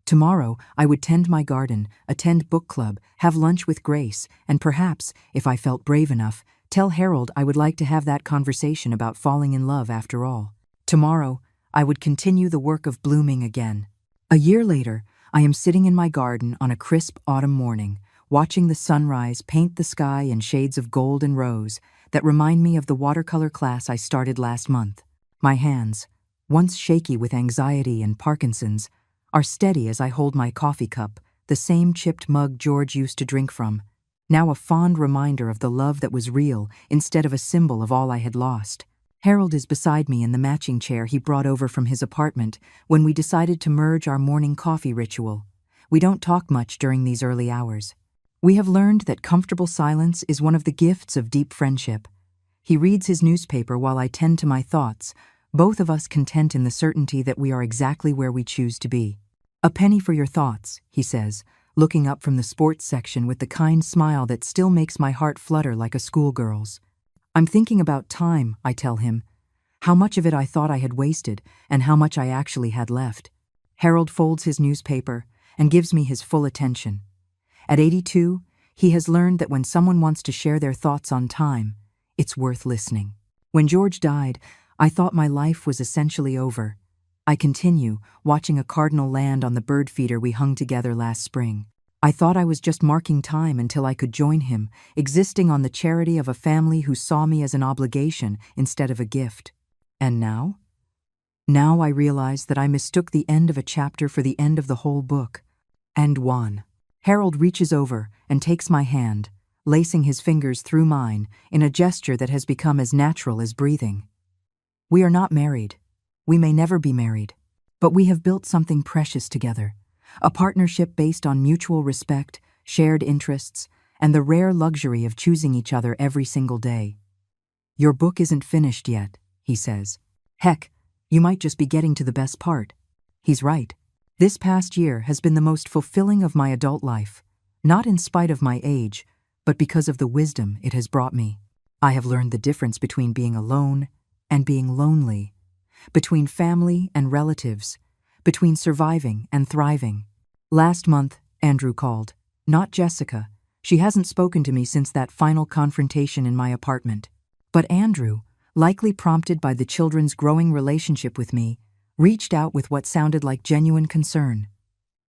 Tomorrow, I would tend my garden, attend book club, have lunch with Grace, and perhaps, if I felt brave enough, tell Harold I would like to have that conversation about falling in love after all. Tomorrow, I would continue the work of blooming again. A year later, I am sitting in my garden on a crisp autumn morning, watching the sunrise paint the sky in shades of gold and rose that remind me of the watercolor class I started last month. My hands, once shaky with anxiety and Parkinson's, are steady as I hold my coffee cup, the same chipped mug George used to drink from, now a fond reminder of the love that was real instead of a symbol of all I had lost. Harold is beside me in the matching chair he brought over from his apartment when we decided to merge our morning coffee ritual. We don't talk much during these early hours. We have learned that comfortable silence is one of the gifts of deep friendship. He reads his newspaper while I tend to my thoughts, both of us content in the certainty that we are exactly where we choose to be. "A penny for your thoughts," he says, looking up from the sports section with the kind smile that still makes my heart flutter like a schoolgirl's. "I'm thinking about time," I tell him. How much of it I thought I had wasted, and how much I actually had left. Harold folds his newspaper and gives me his full attention. At 82, he has learned that when someone wants to share their thoughts on time, it's worth listening. When George died, I thought my life was essentially over. I continue, watching a cardinal land on the bird feeder we hung together last spring. I thought I was just marking time until I could join him, existing on the charity of a family who saw me as an obligation instead of a gift. And now? Now I realize that I mistook the end of a chapter for the end of the whole book. And one. Harold reaches over and takes my hand, lacing his fingers through mine in a gesture that has become as natural as breathing. We are not married. We may never be married. But we have built something precious together. A partnership based on mutual respect, shared interests, and the rare luxury of choosing each other every single day. "Your book isn't finished yet," he says. "Heck, you might just be getting to the best part." He's right. This past year has been the most fulfilling of my adult life, not in spite of my age, but because of the wisdom it has brought me. I have learned the difference between being alone and being lonely, between family and relatives, between surviving and thriving. Last month, Andrew called. Not Jessica. She hasn't spoken to me since that final confrontation in my apartment. But Andrew, likely prompted by the children's growing relationship with me, reached out with what sounded like genuine concern.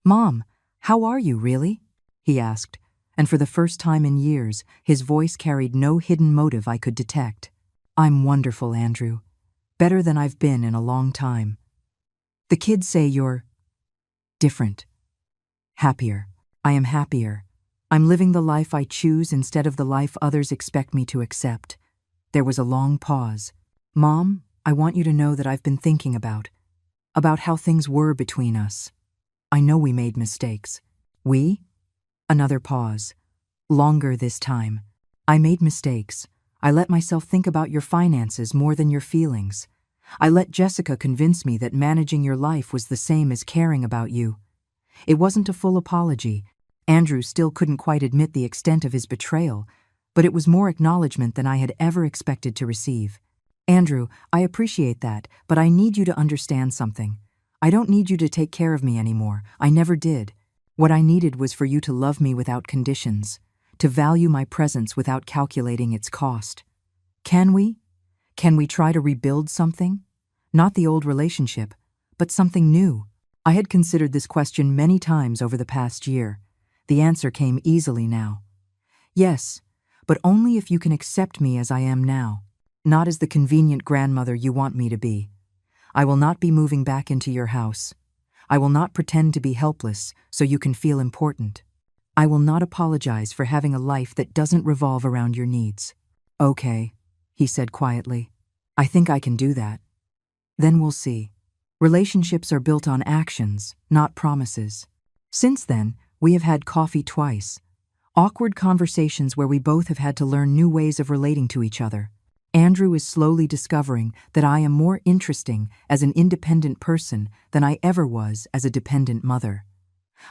"Mom, how are you, really?" he asked, and for the first time in years, his voice carried no hidden motive I could detect. "I'm wonderful, Andrew. Better than I've been in a long time. The kids say you're different. Happier. I am happier. I'm living the life I choose instead of the life others expect me to accept." There was a long pause. "Mom, I want you to know that I've been thinking about how things were between us. I know we made mistakes." "We?" Another pause. Longer this time. "I made mistakes. I let myself think about your finances more than your feelings. I let Jessica convince me that managing your life was the same as caring about you." It wasn't a full apology. Andrew still couldn't quite admit the extent of his betrayal, but it was more acknowledgement than I had ever expected to receive. "Andrew, I appreciate that, but I need you to understand something. I don't need you to take care of me anymore. I never did. What I needed was for you to love me without conditions, to value my presence without calculating its cost. Can we? Can we try to rebuild something? Not the old relationship, but something new." I had considered this question many times over the past year. The answer came easily now. "Yes, but only if you can accept me as I am now, not as the convenient grandmother you want me to be. I will not be moving back into your house. I will not pretend to be helpless so you can feel important. I will not apologize for having a life that doesn't revolve around your needs." "Okay," he said quietly. "I think I can do that. Then we'll see. Relationships are built on actions, not promises." Since then, we have had coffee twice. Awkward conversations where we both have had to learn new ways of relating to each other. Andrew is slowly discovering that I am more interesting as an independent person than I ever was as a dependent mother.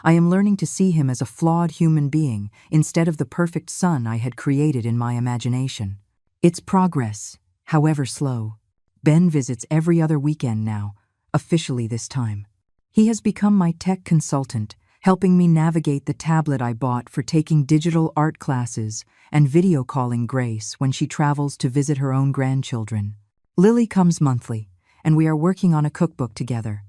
I am learning to see him as a flawed human being instead of the perfect son I had created in my imagination. It's progress, however slow. Ben visits every other weekend now, officially this time. He has become my tech consultant, helping me navigate the tablet I bought for taking digital art classes and video calling Grace when she travels to visit her own grandchildren. Lily comes monthly, and we are working on a cookbook together.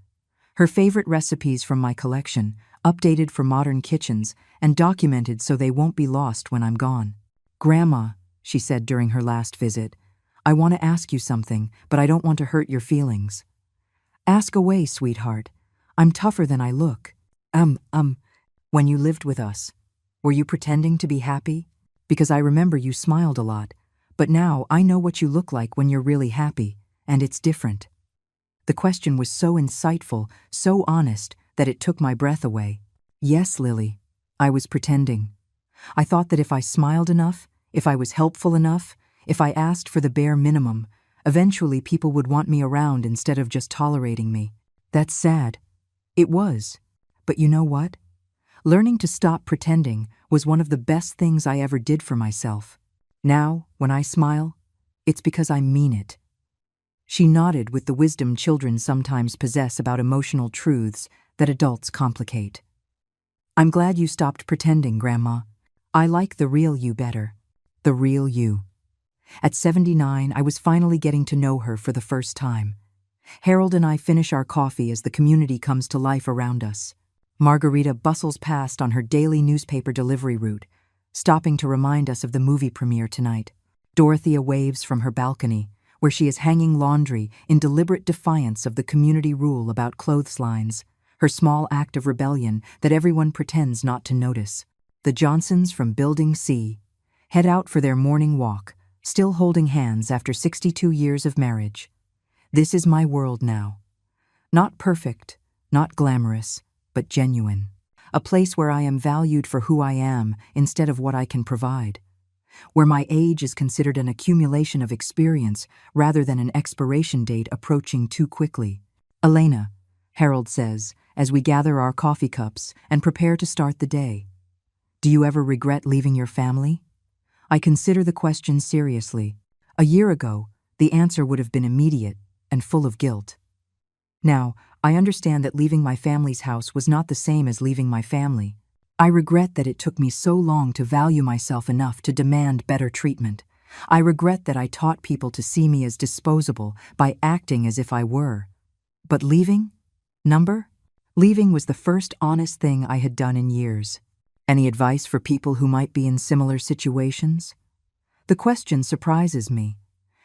Her favorite recipes from my collection, updated for modern kitchens and documented so they won't be lost when I'm gone. "Grandma," she said during her last visit, "I want to ask you something, but I don't want to hurt your feelings." "Ask away, sweetheart. I'm tougher than I look." When you lived with us, were you pretending to be happy? Because I remember you smiled a lot, but now I know what you look like when you're really happy, and it's different." The question was so insightful, so honest, that it took my breath away. Yes, Lily, I was pretending. I thought that if I smiled enough, if I was helpful enough, if I asked for the bare minimum, eventually people would want me around instead of just tolerating me. That's sad. It was. But you know what? Learning to stop pretending was one of the best things I ever did for myself. Now, when I smile, it's because I mean it. She nodded with the wisdom children sometimes possess about emotional truths that adults complicate. "I'm glad you stopped pretending, Grandma. I like the real you better. The real you." At 79, I was finally getting to know her for the first time. Harold and I finish our coffee as the community comes to life around us. Margarita bustles past on her daily newspaper delivery route, stopping to remind us of the movie premiere tonight. Dorothea waves from her balcony, where she is hanging laundry in deliberate defiance of the community rule about clotheslines, her small act of rebellion that everyone pretends not to notice. The Johnsons from Building C head out for their morning walk, still holding hands after 62 years of marriage. This is my world now. Not perfect, not glamorous, but genuine. A place where I am valued for who I am instead of what I can provide. Where my age is considered an accumulation of experience rather than an expiration date approaching too quickly. "Elena," Harold says, as we gather our coffee cups and prepare to start the day, "do you ever regret leaving your family?" I consider the question seriously. A year ago, the answer would have been immediate and full of guilt. Now, I understand that leaving my family's house was not the same as leaving my family. I regret that it took me so long to value myself enough to demand better treatment. I regret that I taught people to see me as disposable by acting as if I were. But leaving? Leaving was the first honest thing I had done in years. Any advice for people who might be in similar situations? The question surprises me.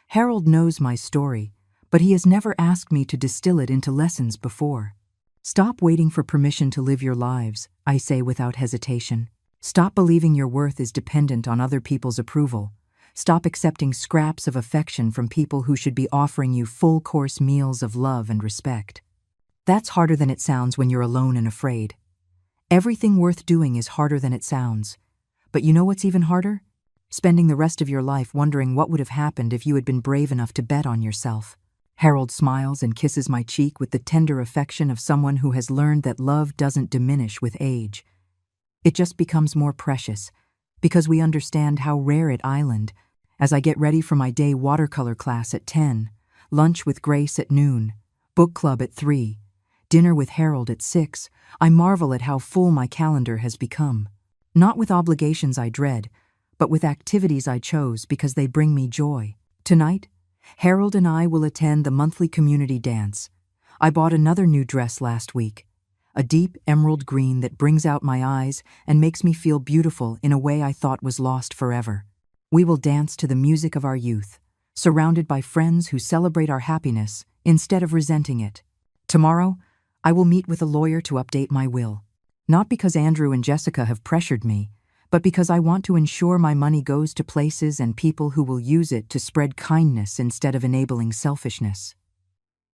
Harold knows my story, but he has never asked me to distill it into lessons before. Stop waiting for permission to live your lives, I say without hesitation. Stop believing your worth is dependent on other people's approval. Stop accepting scraps of affection from people who should be offering you full-course meals of love and respect. That's harder than it sounds when you're alone and afraid. Everything worth doing is harder than it sounds. But you know what's even harder? Spending the rest of your life wondering what would have happened if you had been brave enough to bet on yourself. Harold smiles and kisses my cheek with the tender affection of someone who has learned that love doesn't diminish with age. It just becomes more precious, because we understand how rare it island. As I get ready for my day watercolor class at 10, lunch with Grace at noon, book club at 3, dinner with Harold at 6, I marvel at how full my calendar has become. Not with obligations I dread, but with activities I chose because they bring me joy. Tonight, Harold and I will attend the monthly community dance. I bought another new dress last week, a deep emerald green that brings out my eyes and makes me feel beautiful in a way I thought was lost forever. We will dance to the music of our youth, surrounded by friends who celebrate our happiness instead of resenting it. Tomorrow, I will meet with a lawyer to update my will. Not because Andrew and Jessica have pressured me, but because I want to ensure my money goes to places and people who will use it to spread kindness instead of enabling selfishness.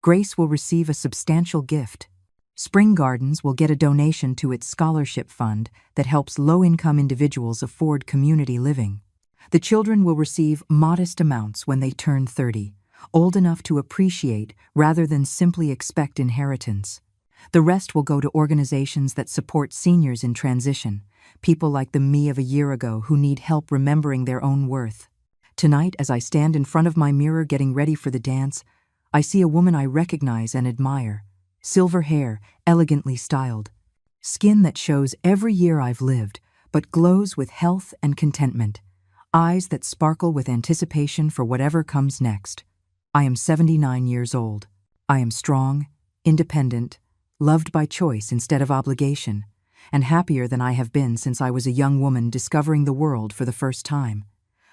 Grace will receive a substantial gift. Spring Gardens will get a donation to its scholarship fund that helps low-income individuals afford community living. The children will receive modest amounts when they turn 30, old enough to appreciate rather than simply expect inheritance. The rest will go to organizations that support seniors in transition, people like the me of a year ago who need help remembering their own worth. Tonight, as I stand in front of my mirror getting ready for the dance, I see a woman I recognize and admire. Silver hair, elegantly styled. Skin that shows every year I've lived, but glows with health and contentment. Eyes that sparkle with anticipation for whatever comes next. I am 79 years old. I am strong, independent, loved by choice instead of obligation, and happier than I have been since I was a young woman discovering the world for the first time.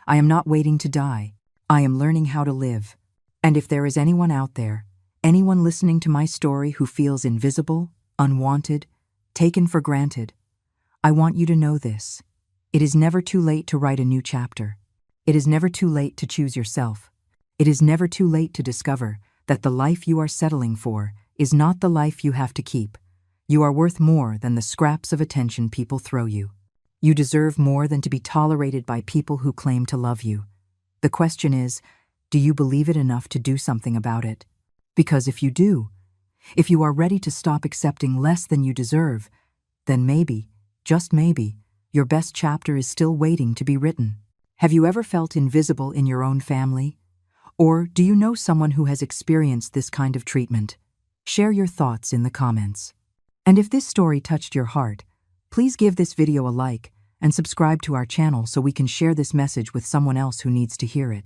I am not waiting to die. I am learning how to live. And if there is anyone out there, anyone listening to my story who feels invisible, unwanted, taken for granted, I want you to know this. It is never too late to write a new chapter. It is never too late to choose yourself. It is never too late to discover that the life you are settling for is not the life you have to keep. You are worth more than the scraps of attention people throw you. You deserve more than to be tolerated by people who claim to love you. The question is, do you believe it enough to do something about it? Because if you do, if you are ready to stop accepting less than you deserve, then maybe, just maybe, your best chapter is still waiting to be written. Have you ever felt invisible in your own family? Or do you know someone who has experienced this kind of treatment? Share your thoughts in the comments. And if this story touched your heart, please give this video a like and subscribe to our channel so we can share this message with someone else who needs to hear it.